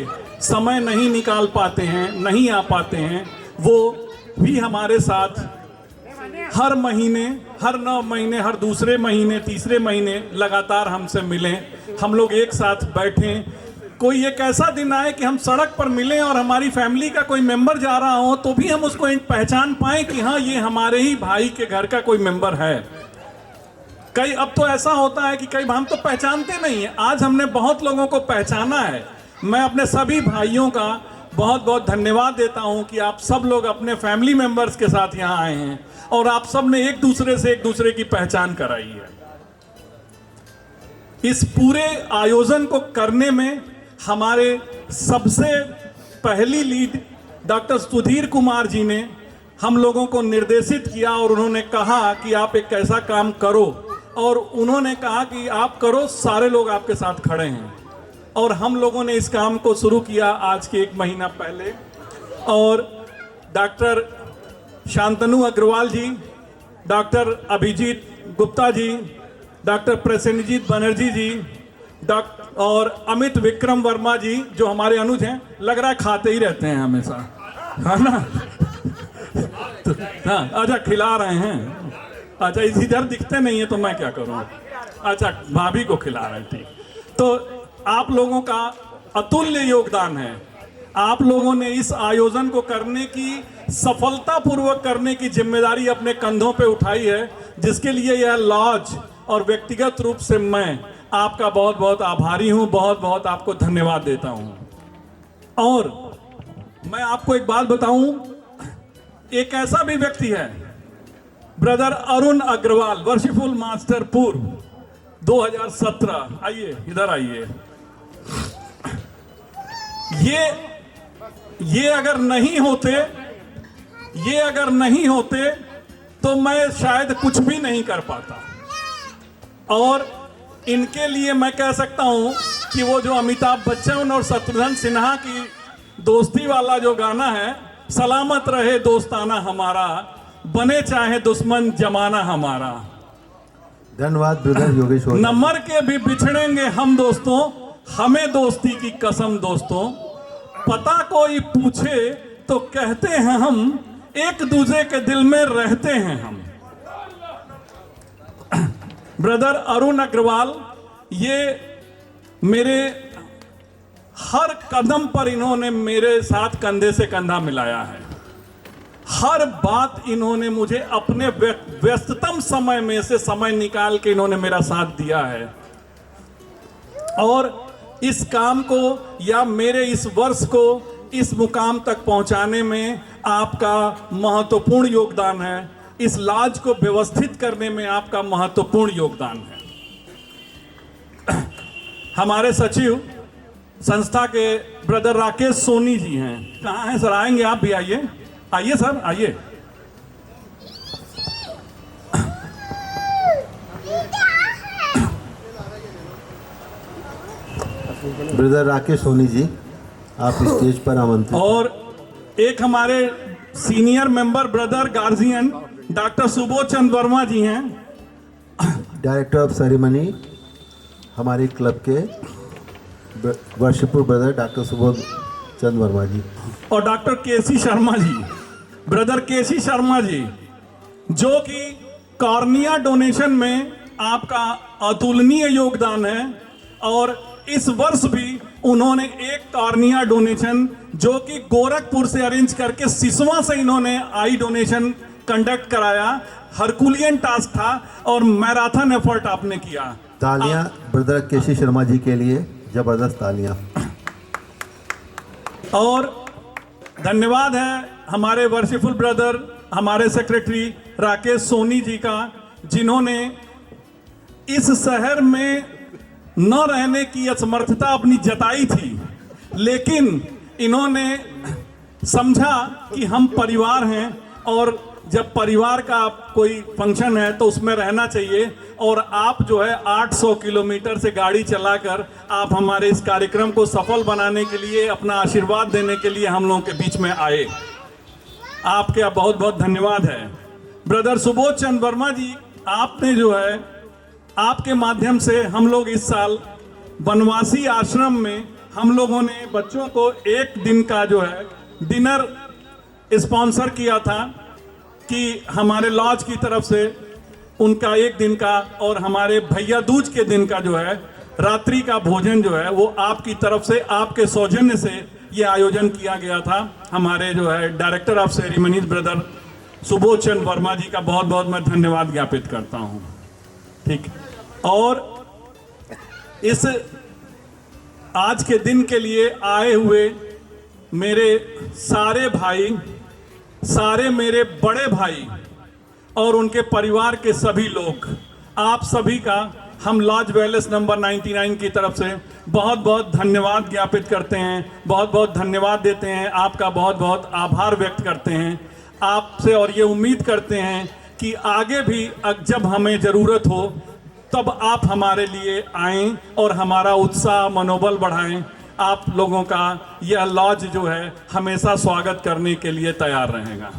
समय नहीं निकाल पाते हैं, नहीं आ पाते हैं, वो भी हमारे साथ हर महीने, हर 9 महीने, हर दूसरे महीने, तीसरे महीने लगातार हमसे मिलें, हम लोग एक साथ बैठें। कोई एक ऐसा दिन आए कि हम सड़क पर मिलें और हमारी फैमिली का कोई मेंबर जा रहा हो तो भी हम उसको पहचान पाएं कि हाँ ये हमारे ही भाई के घर का कोई मेंबर है। कई अब तो ऐसा होता है कि कई हम तो पहचानते नहीं हैं, आज हमने बहुत लोगों को पहचाना है। मैं अपने सभी भाइयों का बहुत बहुत धन्यवाद देता हूं कि आप सब लोग अपने फैमिली मेंबर्स के साथ यहाँ आए हैं और आप सब ने एक दूसरे से एक दूसरे की पहचान कराई है। इस पूरे आयोजन को करने में हमारे सबसे पहली लीड डॉक्टर सुधीर कुमार जी ने हम लोगों को निर्देशित किया और उन्होंने कहा कि आप एक ऐसा काम करो, और उन्होंने कहा कि आप करो, सारे लोग आपके साथ खड़े हैं। और हम लोगों ने इस काम को शुरू किया आज के 1 महीना पहले, और डॉक्टर शांतनु अग्रवाल जी, डॉक्टर अभिजीत गुप्ता जी, डॉक्टर प्रसेनजीत बनर्जी जी, और अमित विक्रम वर्मा जी जो हमारे अनुज हैं, लग रहा है खाते ही रहते हैं हमेशा, है ना? तो, हाँ, अच्छा खिला रहे हैं, अच्छा इधर दिखते नहीं है तो मैं क्या करूं? अच्छा भाभी को खिला रहे हैं, ठीक। तो आप लोगों का अतुल्य योगदान है। आप लोगों ने इस आयोजन को करने की, सफलतापूर्वक करने की जिम्मेदारी अपने कंधों पे उठाई है, जिसके लिए यह लॉज और व्यक्तिगत रूप से मैं आपका बहुत बहुत आभारी हूं, बहुत बहुत आपको धन्यवाद देता हूं। और मैं आपको एक बात बताऊं, एक ऐसा भी व्यक्ति है ब्रदर अरुण अग्रवाल, वर्शिफुल मास्टर पूर्व 2017, आइए इधर आइए। ये अगर नहीं होते तो मैं शायद कुछ भी नहीं कर पाता। और इनके लिए मैं कह सकता हूं कि वो जो अमिताभ बच्चन और शत्रुघ्न सिन्हा की दोस्ती वाला जो गाना है, सलामत रहे दोस्ताना हमारा, बने चाहे दुश्मन जमाना हमारा। धन्यवाद ब्रदर योगेश। न मर के भी बिछड़ेंगे हम दोस्तों, हमें दोस्ती की कसम दोस्तों। पता कोई पूछे तो कहते हैं हम, एक दूसरे के दिल में रहते हैं हम। ब्रदर अरुण अग्रवाल, ये मेरे हर कदम पर इन्होंने मेरे साथ कंधे से कंधा मिलाया है। हर बात इन्होंने मुझे अपने व्यस्ततम समय में से समय निकाल के इन्होंने मेरा साथ दिया है। और इस काम को या मेरे इस वर्ष को इस मुकाम तक पहुंचाने में आपका महत्वपूर्ण योगदान है। इस लॉज को व्यवस्थित करने में आपका महत्वपूर्ण योगदान है। हमारे सचिव संस्था के ब्रदर राकेश सोनी जी हैं। कहाँ हैं सर? आएंगे आप भी? आइए आइए सर, आइए। ब्रदर राकेश सोनी जी, आप स्टेज पर आमंत्रित। और एक हमारे senior member brother guardian doctor Subodh Chand Verma ji हैं, डायरेक्टर ऑफ सेरेमनी हमारे क्लब के worshipful brother doctor Subodh Chand Verma ji, और doctor KC Sharma ji, brother KC Sharma ji, जो कि कॉर्निया डोनेशन में आपका अतुलनीय योगदान है। और इस वर्ष भी उन्होंने एक कॉर्निया डोनेशन जो कि गोरखपुर से अरेंज करके सिसवा से इन्होंने आई डोनेशन कंडक्ट कराया। हरकुलियन टास्क था और मैराथन एफर्ट आपने किया। तालियां ब्रदर केसी शर्मा जी के लिए, जबरदस्त तालियां। और धन्यवाद है हमारे वर्शिफुल ब्रदर, हमारे सेक्रेटरी राकेश सोनी जी का, जिन्होंने इस शहर में न रहने की असमर्थता अपनी जताई थी, लेकिन इन्होंने समझा कि हम परिवार हैं और जब परिवार का कोई फंक्शन है तो उसमें रहना चाहिए। और आप जो है 800 किलोमीटर से गाड़ी चलाकर आप हमारे इस कार्यक्रम को सफल बनाने के लिए, अपना आशीर्वाद देने के लिए हम लोगों के बीच में आए। आपका बहुत बहुत धन्यवाद है। ब्रदर सुबोध चंद वर्मा जी, आपने जो है, आपके माध्यम से हम लोग इस साल बनवासी आश्रम में हम लोगों ने बच्चों को एक दिन का जो है डिनर स्पॉन्सर किया था कि हमारे लॉज की तरफ से उनका एक दिन का और हमारे भैया दूज के दिन का जो है रात्रि का भोजन जो है वो आपकी तरफ से, आपके सौजन्य से ये आयोजन किया गया था। हमारे जो है director of ceremonies brother Subodh Chand Verma ji का बहुत बहुत मैं धन्यवाद ज्ञापित करता हूँ। ठीक। और इस आज के दिन के लिए आए हुए मेरे सारे भाई, सारे मेरे बड़े भाई और उनके परिवार के सभी लोग, आप सभी का हम लॉज वेलनेस नंबर 99 की तरफ से बहुत बहुत धन्यवाद ज्ञापित करते हैं, बहुत बहुत धन्यवाद देते हैं, आपका बहुत बहुत आभार व्यक्त करते हैं आपसे। और ये उम्मीद करते हैं कि आगे भी जब हमें ज़रूरत हो तब आप हमारे लिए आएं और हमारा उत्साह, मनोबल बढ़ाएं। आप लोगों का यह लॉज जो है हमेशा स्वागत करने के लिए तैयार रहेगा।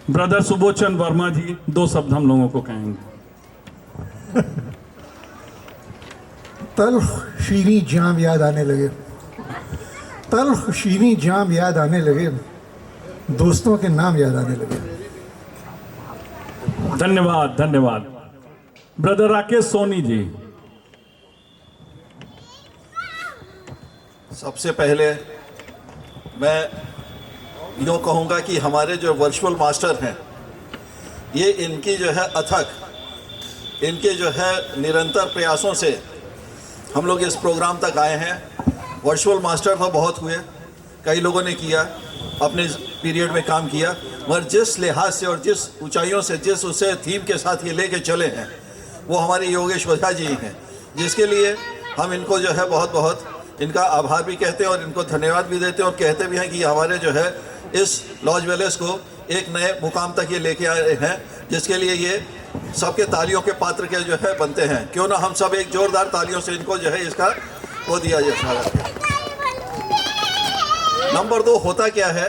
ब्रदर सुबोध चंद वर्मा जी 2 शब्द हम लोगों को कहेंगे। तल्ख शीनी जाम याद आने लगे, तल्ख शीनी जाम याद आने लगे, दोस्तों के नाम याद आने लगे। धन्यवाद, धन्यवाद। ब्रदर राकेश सोनी जी। सबसे पहले मैं यूँ कहूँगा कि हमारे जो वर्चुअल मास्टर हैं, ये इनकी जो है अथक, इनके जो है निरंतर प्रयासों से हम लोग इस प्रोग्राम तक आए हैं। वर्चुअल मास्टर तो बहुत हुए, कई लोगों ने किया, अपने पीरियड में काम किया, मगर जिस लिहाज से और जिस ऊंचाइयों से, जिस उसे थीम के साथ ये लेके चले हैं, वो हमारे योगेश ओझा जी हैं, जिसके लिए हम इनको जो है बहुत बहुत इनका आभार भी कहते हैं और इनको धन्यवाद भी देते हैं। और कहते भी हैं कि हमारे जो है इस लॉज वेलनेस को एक नए मुकाम तक ये लेके आए हैं, जिसके लिए ये सबके तालियों के पात्र के जो है बनते हैं। क्यों ना हम सब एक जोरदार तालियों से इनको जो है इसका वो दिया जाए। नंबर 2 होता क्या है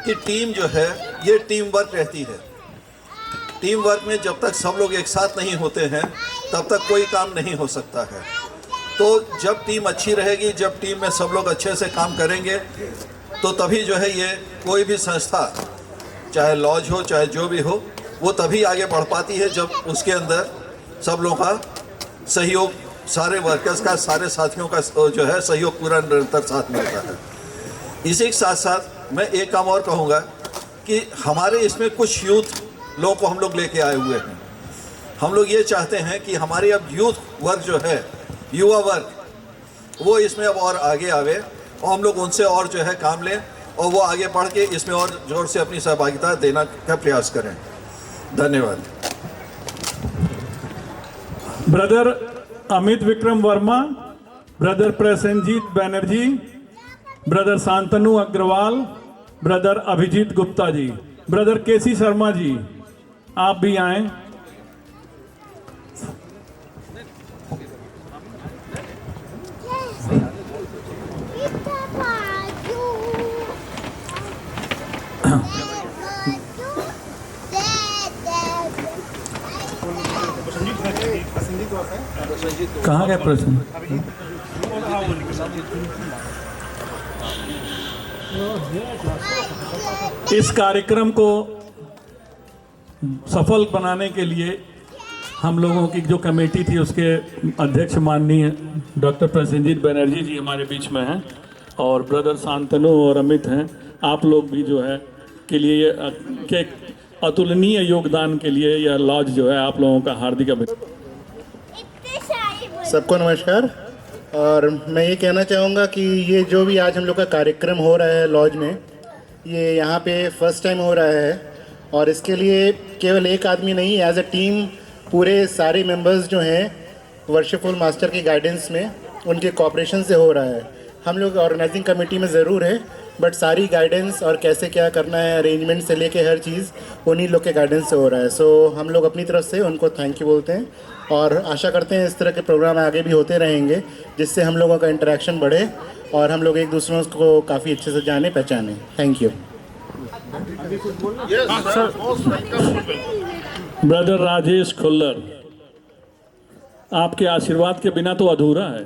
कि टीम जो है ये टीम वर्क रहती है। टीम वर्क में जब तक सब लोग एक साथ नहीं होते हैं तब तक कोई काम नहीं हो सकता है। तो जब टीम अच्छी रहेगी, जब टीम में सब लोग अच्छे से काम करेंगे, तो तभी जो है ये कोई भी संस्था, चाहे लॉज हो चाहे जो भी हो, वो तभी आगे बढ़ पाती है जब उसके अंदर सब लोगों का सहयोग, सारे वर्कर्स का, सारे साथियों का जो है सहयोग पूरा निरंतर साथ मिलता है। इसी के साथ साथ मैं एक काम और कहूँगा कि हमारे इसमें कुछ यूथ लोगों को हम लोग लेके आए हुए हैं। हम लोग ये चाहते हैं कि हमारी अब यूथ वर्क जो है, युवा वर्ग, वो इसमें अब और आगे आवे और हम लोग उनसे और जो है काम लें और वो आगे बढ़ के इसमें और जोर से अपनी सहभागिता देना का प्रयास करें। धन्यवाद। Brother Amit Vikram Verma, brother Prasenjit Banerjee, brother Shantanu Agarwal, brother Abhijit Gupta ji, brother KC Sharma ji, आप भी आए। कहाँ गए प्रश्न? इस कार्यक्रम को सफल बनाने के लिए हम लोगों की जो कमेटी थी उसके अध्यक्ष माननीय डॉक्टर प्रसेनजीत बैनर्जी जी हमारे बीच में हैं और ब्रदर शांतनु और अमित हैं। आप लोग भी जो है के लिए के अतुलनीय योगदान के लिए यह लॉज जो है आप लोगों का हार्दिक अभिनंदन। सबको नमस्कार। और मैं ये कहना चाहूँगा कि ये जो भी आज हम लोग का कार्यक्रम हो रहा है लॉज में, ये यहाँ पे फर्स्ट टाइम हो रहा है और इसके लिए केवल एक आदमी नहीं, एज अ टीम पूरे सारे मेंबर्स जो हैं वर्शिपफुल मास्टर की गाइडेंस में उनके कोऑपरेशन से हो रहा है। हम लोग ऑर्गेनाइजिंग कमेटी में ज़रूर है बट सारी गाइडेंस और कैसे क्या करना है अरेंजमेंट से लेके हर चीज़ उन्हीं लोग के गाइडेंस से हो रहा है। सो हम लोग अपनी तरफ से उनको थैंक यू बोलते हैं और आशा करते हैं इस तरह के प्रोग्राम आगे भी होते रहेंगे जिससे हम लोगों का इंटरेक्शन बढ़े और हम लोग एक दूसरों को काफ़ी अच्छे से जाने पहचाने। Thank you. Brother Rajesh Khullar, आपके आशीर्वाद के बिना तो अधूरा है।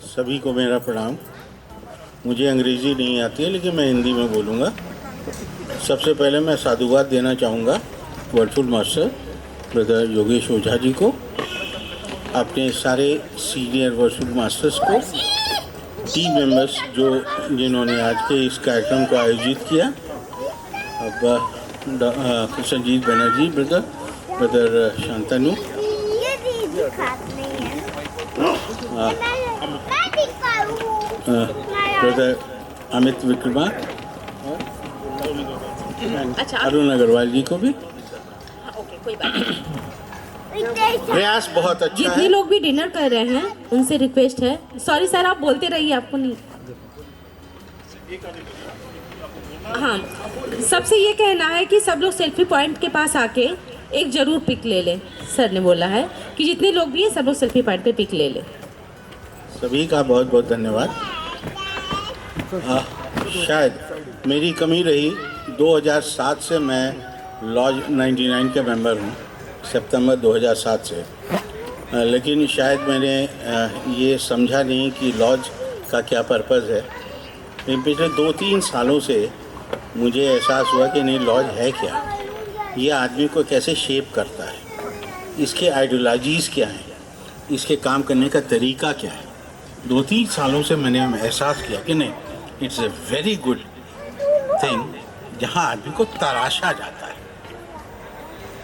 सभी को मेरा प्रणाम। मुझे अंग्रेज़ी नहीं आती है लेकिन मैं हिंदी में बोलूँगा। सबसे पहले मैं साधुवाद देना चाहूँगा virtual master brother Yogesh Ojha ji को, अपने सारे सीनियर वर्चुअल मास्टर्स को, टीम मेंबर्स जिन्होंने आज के इस कार्यक्रम को आयोजित किया, अब प्रसेनजीत बैनर्जी ब्रदर शांतनु, ब्रदर अमित विक्रमा, अरुण अग्रवाल जी को भी। कोई बात नहीं। प्रयास बहुत अच्छा जितने है। लोग भी डिनर कर रहे हैं उनसे रिक्वेस्ट है, सॉरी सर आप बोलते रहिए, आपको नहीं। हाँ, सबसे ये कहना है कि सब लोग सेल्फी पॉइंट के पास आके एक जरूर पिक ले लें। सर ने बोला है कि जितने लोग भी हैं सब लोग सेल्फी पॉइंट पे पिक ले लें। सभी का बहुत बहुत धन्यवाद। शायद मेरी कमी रही, 2007 से मैं लॉज 99 के मेंबर हूँ, सितंबर 2007 से, लेकिन शायद मैंने ये समझा नहीं कि लॉज का क्या पर्पज़ है। लेकिन पिछले 2-3 सालों से मुझे एहसास हुआ कि नहीं, लॉज है क्या, ये आदमी को कैसे शेप करता है, इसके आइडियोलॉजीज़ क्या हैं, इसके काम करने का तरीका क्या है। 2-3 सालों से मैंने एहसास किया कि नहीं, it's a very good thing जहाँ आदमी को तराशा जाता है।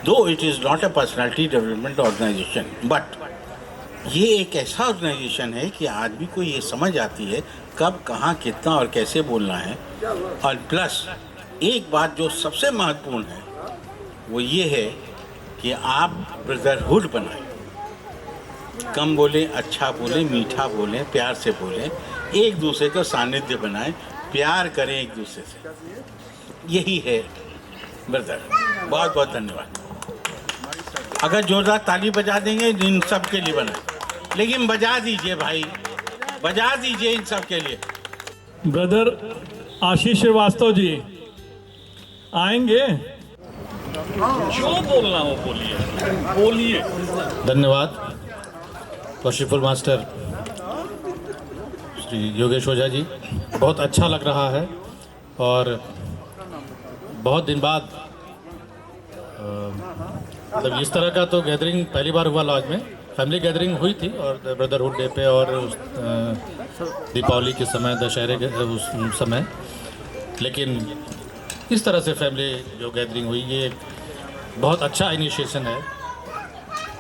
Though it is not a personality development organisation, but ये एक ऐसा ऑर्गेनाइजेशन है कि आदमी को ये समझ आती है कब, कहाँ, कितना और कैसे बोलना है। और प्लस एक बात जो सबसे महत्वपूर्ण है वो ये है कि आप ब्रदरहुड बनाएं, कम बोलें, अच्छा बोलें, मीठा बोलें, प्यार से बोलें, एक दूसरे का सानिध्य बनाएं, प्यार करें एक दूसरे से। यही है ब्रदर। बहुत बहुत धन्यवाद। अगर जोरदार ताली बजा देंगे इन सब के लिए बना, लेकिन बजा दीजिए भाई, बजा दीजिए इन सब के लिए। ब्रदर आशीष श्रीवास्तव जी आएंगे, जो बोलना हो बोलिए। धन्यवाद वर्शिपफुल मास्टर श्री योगेश ओझा जी, बहुत अच्छा लग रहा है और बहुत दिन बाद मतलब इस तरह का तो गैदरिंग पहली बार हुआ लॉज में। फैमिली गैदरिंग हुई थी और ब्रदरहुड डे पे और दीपावली के समय, दशहरे के उस समय, लेकिन इस तरह से फैमिली जो गैदरिंग हुई ये बहुत अच्छा इनिशिएशन है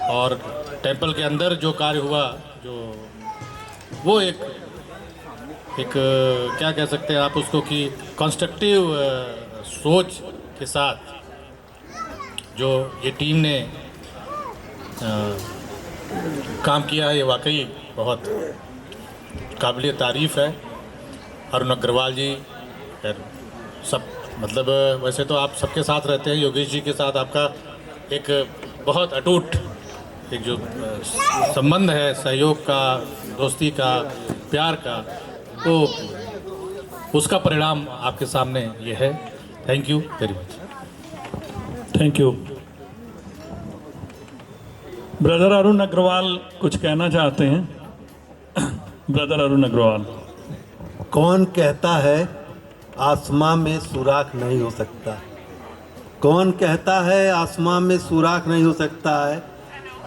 और टेंपल के अंदर जो कार्य हुआ, जो वो एक क्या कह सकते हैं आप उसको कि कंस्ट्रक्टिव सोच के साथ जो ये टीम ने काम किया है, ये वाकई बहुत काबिल तारीफ़ है। अरुण अग्रवाल जी सब, मतलब वैसे तो आप सबके साथ रहते हैं, योगेश जी के साथ आपका एक बहुत अटूट एक जो संबंध है, सहयोग का, दोस्ती का, प्यार का, तो उसका परिणाम आपके सामने ये है। Thank you very much. Thank you. Brother Arun Agarwal कुछ कहना चाहते हैं। ब्रदर अरुण अग्रवाल। कौन कहता है आसमां में सुराख नहीं हो सकता? कौन कहता है आसमां में सुराख नहीं हो सकता है?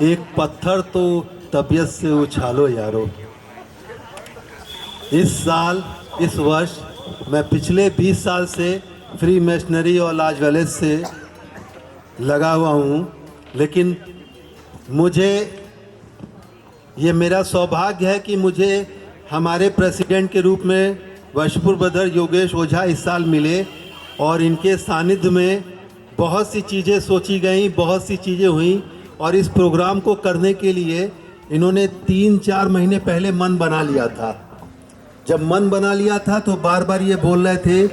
एक पत्थर तो तबीयत से उछालो यारो। इस साल, इस वर्ष मैं पिछले 20 साल से फ्री मिशनरी और लाज वैलेज से लगा हुआ हूँ, लेकिन मुझे ये मेरा सौभाग्य है कि मुझे हमारे प्रेसिडेंट के रूप में वर्षपुर ब्रदर योगेश ओझा इस साल मिले और इनके सानिध्य में बहुत सी चीज़ें सोची गई, बहुत सी चीज़ें हुई और इस प्रोग्राम को करने के लिए इन्होंने 3-4 महीने पहले मन बना लिया था। जब मन बना लिया था तो बार बार ये बोल रहे थे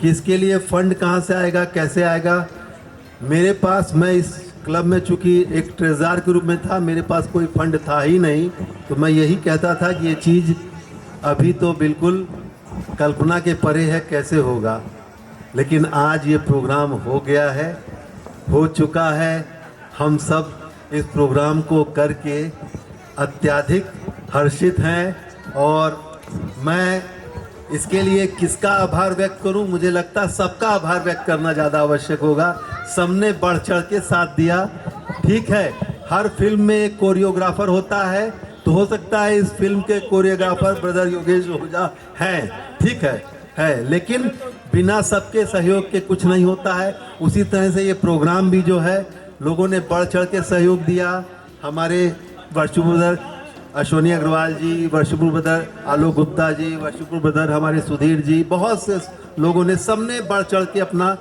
कि इसके लिए फ़ंड कहाँ से आएगा, कैसे आएगा। मेरे पास, मैं इस क्लब में चूँकि एक ट्रेज़रार के रूप में था, मेरे पास कोई फंड था ही नहीं, तो मैं यही कहता था कि ये चीज़ अभी तो बिल्कुल कल्पना के परे है, कैसे होगा। लेकिन आज ये प्रोग्राम हो गया है, हो चुका है। हम सब इस प्रोग्राम को करके अत्यधिक हर्षित हैं और मैं इसके लिए किसका आभार व्यक्त करूं? मुझे लगता है सबका आभार व्यक्त करना ज़्यादा आवश्यक होगा। सबने बढ़ चढ़ के साथ दिया। ठीक है, हर फिल्म में एक कोरियोग्राफर होता है, तो हो सकता है इस फिल्म के कोरियोग्राफर ब्रदर योगेश ओझा हैं, ठीक है, लेकिन बिना सबके सहयोग के कुछ नहीं होता है। उसी तरह से ये प्रोग्राम भी जो है, लोगों ने बढ़ चढ़ के सहयोग दिया। हमारे वर्षपुर ब्रदर अश्वनी अग्रवाल जी, वर्षपुर ब्रदर आलोक गुप्ता जी, वर्षपुर ब्रदर हमारे सुधीर जी, बहुत से लोगों ने, सबने बढ़ चढ़ के अपना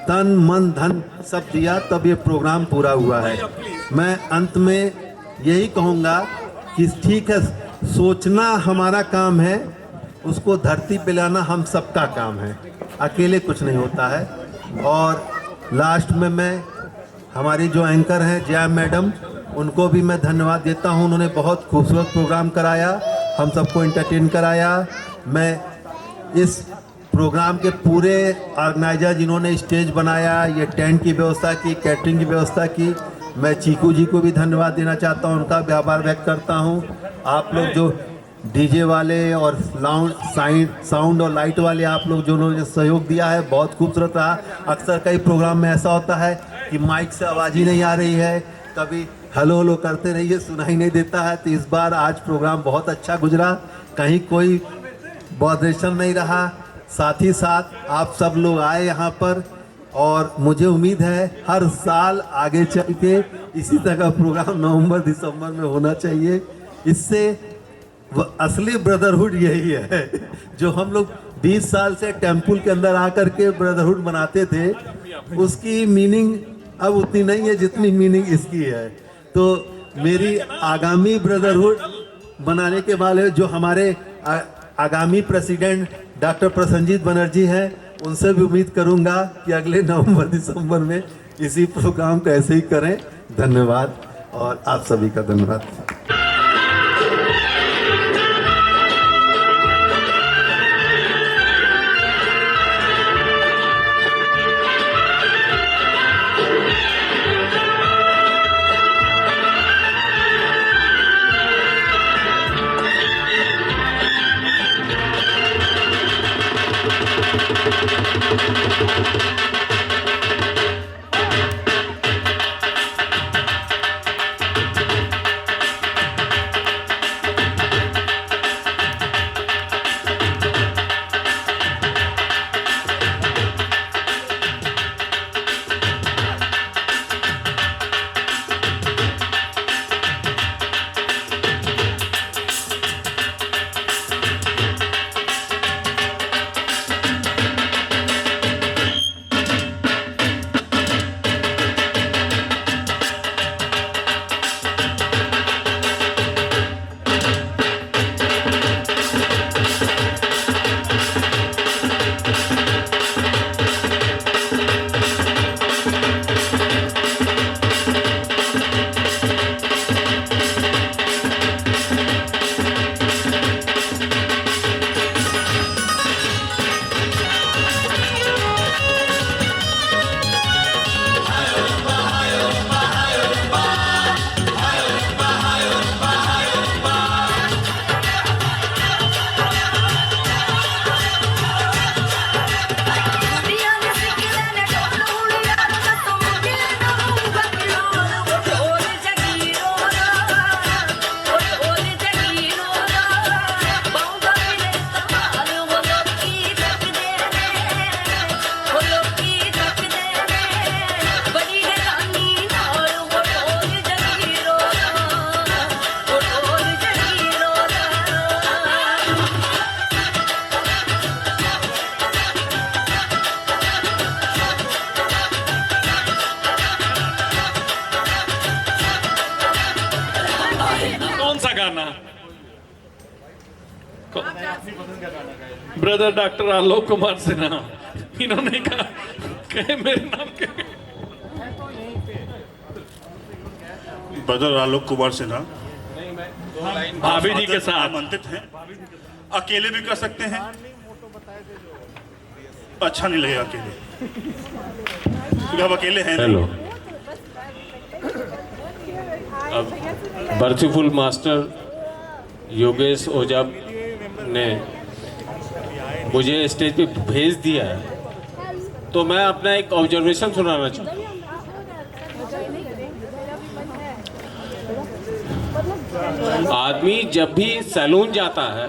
तन मन धन सब दिया, तब ये प्रोग्राम पूरा हुआ है। मैं अंत में यही कहूँगा कि ठीक है, सोचना हमारा काम है, उसको धरती पे लाना हम सबका काम है, अकेले कुछ नहीं होता है। और लास्ट में मैं हमारी जो एंकर हैं जया मैडम, उनको भी मैं धन्यवाद देता हूं। उन्होंने बहुत खूबसूरत प्रोग्राम कराया, हम सबको एंटरटेन कराया। मैं इस प्रोग्राम के पूरे ऑर्गेनाइजर जिन्होंने स्टेज बनाया, ये टेंट की व्यवस्था की, कैटरिंग की व्यवस्था की, मैं चीकू जी को भी धन्यवाद देना चाहता हूं, उनका भी आभार व्यक्त करता हूं। आप लोग जो डीजे वाले और साउंड और लाइट वाले, आप लोग जो उन्होंने सहयोग दिया है, बहुत खूबसूरत रहा। अक्सर कई प्रोग्राम में ऐसा होता है कि माइक से आवाज़ ही नहीं आ रही है, कभी हेलो हेलो करते रहिए, सुनाई नहीं देता है। तो इस बार आज प्रोग्राम बहुत अच्छा गुजरा, कहीं कोई बॉदरेशन नहीं रहा। साथ ही साथ आप सब लोग आए यहाँ पर और मुझे उम्मीद है हर साल आगे चल के इसी तरह का प्रोग्राम नवंबर दिसंबर में होना चाहिए। इससे असली ब्रदरहुड यही है जो हम लोग 20 साल से टेम्पल के अंदर आकर के ब्रदरहुड बनाते थे, उसकी मीनिंग अब उतनी नहीं है जितनी मीनिंग इसकी है। तो मेरी आगामी ब्रदरहुड बनाने के वाले जो हमारे आगामी प्रेसिडेंट डॉक्टर प्रसन्नजीत बनर्जी हैं, उनसे भी उम्मीद करूंगा कि अगले नवंबर दिसंबर में इसी प्रोग्राम को ऐसे ही करें। धन्यवाद और आप सभी का धन्यवाद। गाना? ब्रदर डॉक्टर आलोक कुमार सिन्हा, इन्होंने कहे मेरे नाम के ब्रदर आलोक कुमार सिन्हा भाभी जी के साथ आमंत्रित हैं। अकेले भी कर सकते हैं, अच्छा नहीं लगेगा अकेले, क्योंकि हम अकेले हैं। हेलो, अब बर्चफुल मास्टर योगेश ओझा ने मुझे स्टेज पे भेज दिया है, तो मैं अपना एक ऑब्जर्वेशन सुनाना चाहता हूँ। आदमी जब भी सैलून जाता है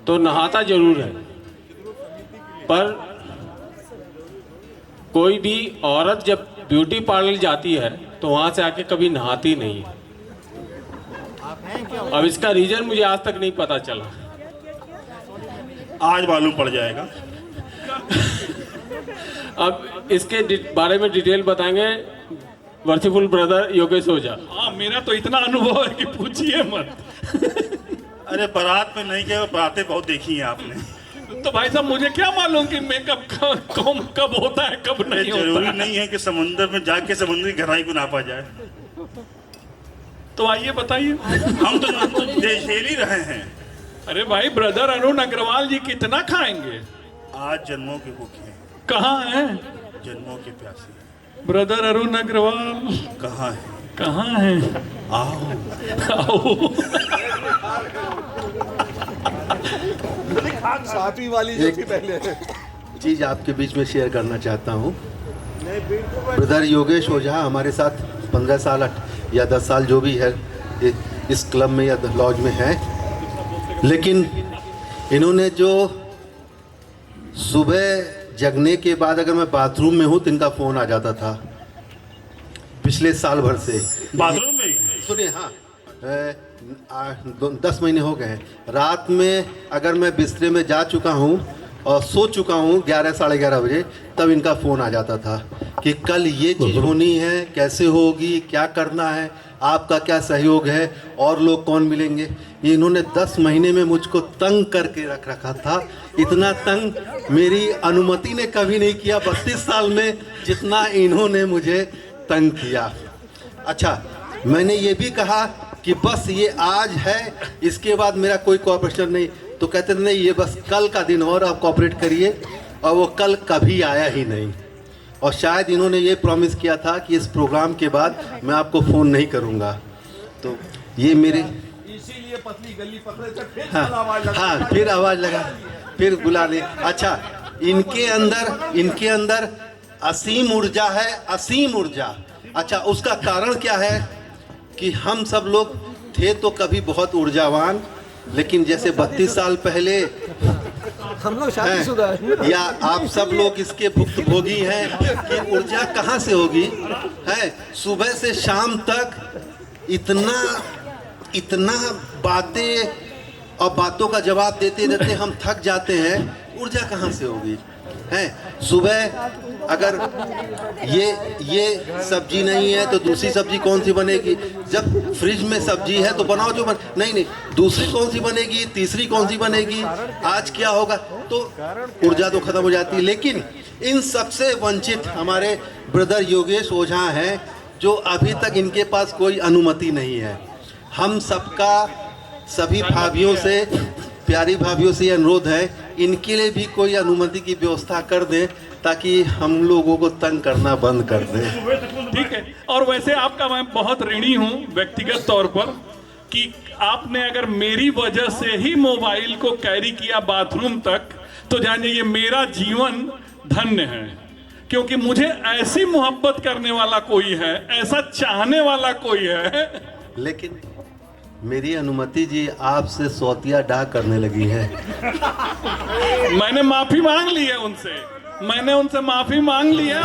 तो नहाता जरूर है, पर कोई भी औरत जब ब्यूटी पार्लर जाती है तो वहां से आके कभी नहाती नहीं है। अब इसका रीजन मुझे आज तक नहीं पता चला, आज मालूम पड़ जाएगा। अब इसके बारे में डिटेल बताएंगे वर्चफुल ब्रदर योगेश ओझा। हाँ, मेरा तो इतना अनुभव है कि पूछिए मत। अरे बारात में नहीं गए, बारातें बहुत देखी हैं आपने। तो भाई साहब मुझे क्या मालूम कि मेकअप कब होता है कब नहीं होता। जरूरी नहीं है कि समुद्र में जाके समुद्री गहराई को नापा जाए। तो आइए बताइए। हम तो झेल ही रहे हैं। अरे भाई, ब्रदर अरुण अग्रवाल जी कितना खाएंगे? आज जन्मों के भूखे हैं। कहाँ हैं? जन्मों के प्यासे। ब्रदर अरुण अग्रवाल कहाँ है? कहाँ है? आओ आओ। साथी वाली जो थी पहले चीज़ आपके बीच में शेयर करना चाहता हूँ। ब्रदर योगेश ओझा हमारे साथ 15 साल या 10 साल जो भी है इस क्लब में या लॉज में है, लेकिन इन्होंने जो सुबह जगने के बाद अगर मैं बाथरूम में हूँ तो इनका फ़ोन आ जाता था पिछले साल भर से। बाथरूम में सुनिए, हाँ, 10 महीने हो गए हैं। रात में अगर मैं बिस्तरे में जा चुका हूँ और सो चुका हूँ 11 साढ़े 11 बजे, तब इनका फ़ोन आ जाता था कि कल ये चीज़ होनी है, कैसे होगी, क्या करना है, आपका क्या सहयोग है, और लोग कौन मिलेंगे। ये इन्होंने 10 महीने में मुझको तंग करके रख रखा था। इतना तंग मेरी अनुमति ने कभी नहीं किया 32 साल में जितना इन्होंने मुझे तंग किया। अच्छा, मैंने ये भी कहा कि बस ये आज है, इसके बाद मेरा कोई कोऑपरेशन नहीं। तो कहते थे नहीं, ये बस कल का दिन और आप कोऑपरेट करिए, और वो कल कभी आया ही नहीं। और शायद इन्होंने ये प्रॉमिस किया था कि इस प्रोग्राम के बाद मैं आपको फ़ोन नहीं करूँगा। तो ये मेरे इसीलिए पतली गली पकड़े थे, फिर हाँ, फिर आवाज़ लगा, फिर बुला ले। अच्छा, इनके अंदर असीम ऊर्जा है, असीम ऊर्जा। अच्छा, उसका कारण क्या है कि हम सब लोग थे तो कभी बहुत ऊर्जावान, लेकिन जैसे 32 साल पहले हम लोग शादीशुदा हैं, या आप सब लोग इसके भुक्तभोगी हैं कि ऊर्जा कहाँ से होगी। है, सुबह से शाम तक इतना बातें और बातों का जवाब देते देते हम थक जाते हैं, ऊर्जा कहाँ से होगी। हैं, सुबह अगर ये सब्जी नहीं है तो दूसरी सब्जी कौन सी बनेगी। जब फ्रिज में सब्जी है तो बनाओ जो नहीं, दूसरी कौन सी बनेगी, तीसरी कौन सी बनेगी, आज क्या होगा, तो ऊर्जा तो खत्म हो जाती है। लेकिन इन सबसे वंचित हमारे ब्रदर योगेश ओझा हैं, जो अभी तक इनके पास कोई अनुमति नहीं है। हम सबका सभी भाभीयों से, प्यारी भाभीयों से अनुरोध है, इनके लिए भी कोई अनुमति की व्यवस्था कर दें ताकि हम लोगों को तंग करना बंद कर दें। ठीक है। और वैसे आपका मैं बहुत ऋणी हूँ व्यक्तिगत तौर पर कि आपने अगर मेरी वजह से ही मोबाइल को कैरी किया बाथरूम तक, तो जानिए मेरा जीवन धन्य है, क्योंकि मुझे ऐसी मोहब्बत करने वाला कोई है, ऐसा चाहने वाला कोई है। लेकिन मेरी अनुमति जी आपसे सौतिया डाक करने लगी है। मैंने माफी मांग ली है उनसे, मैंने उनसे माफी मांग ली है।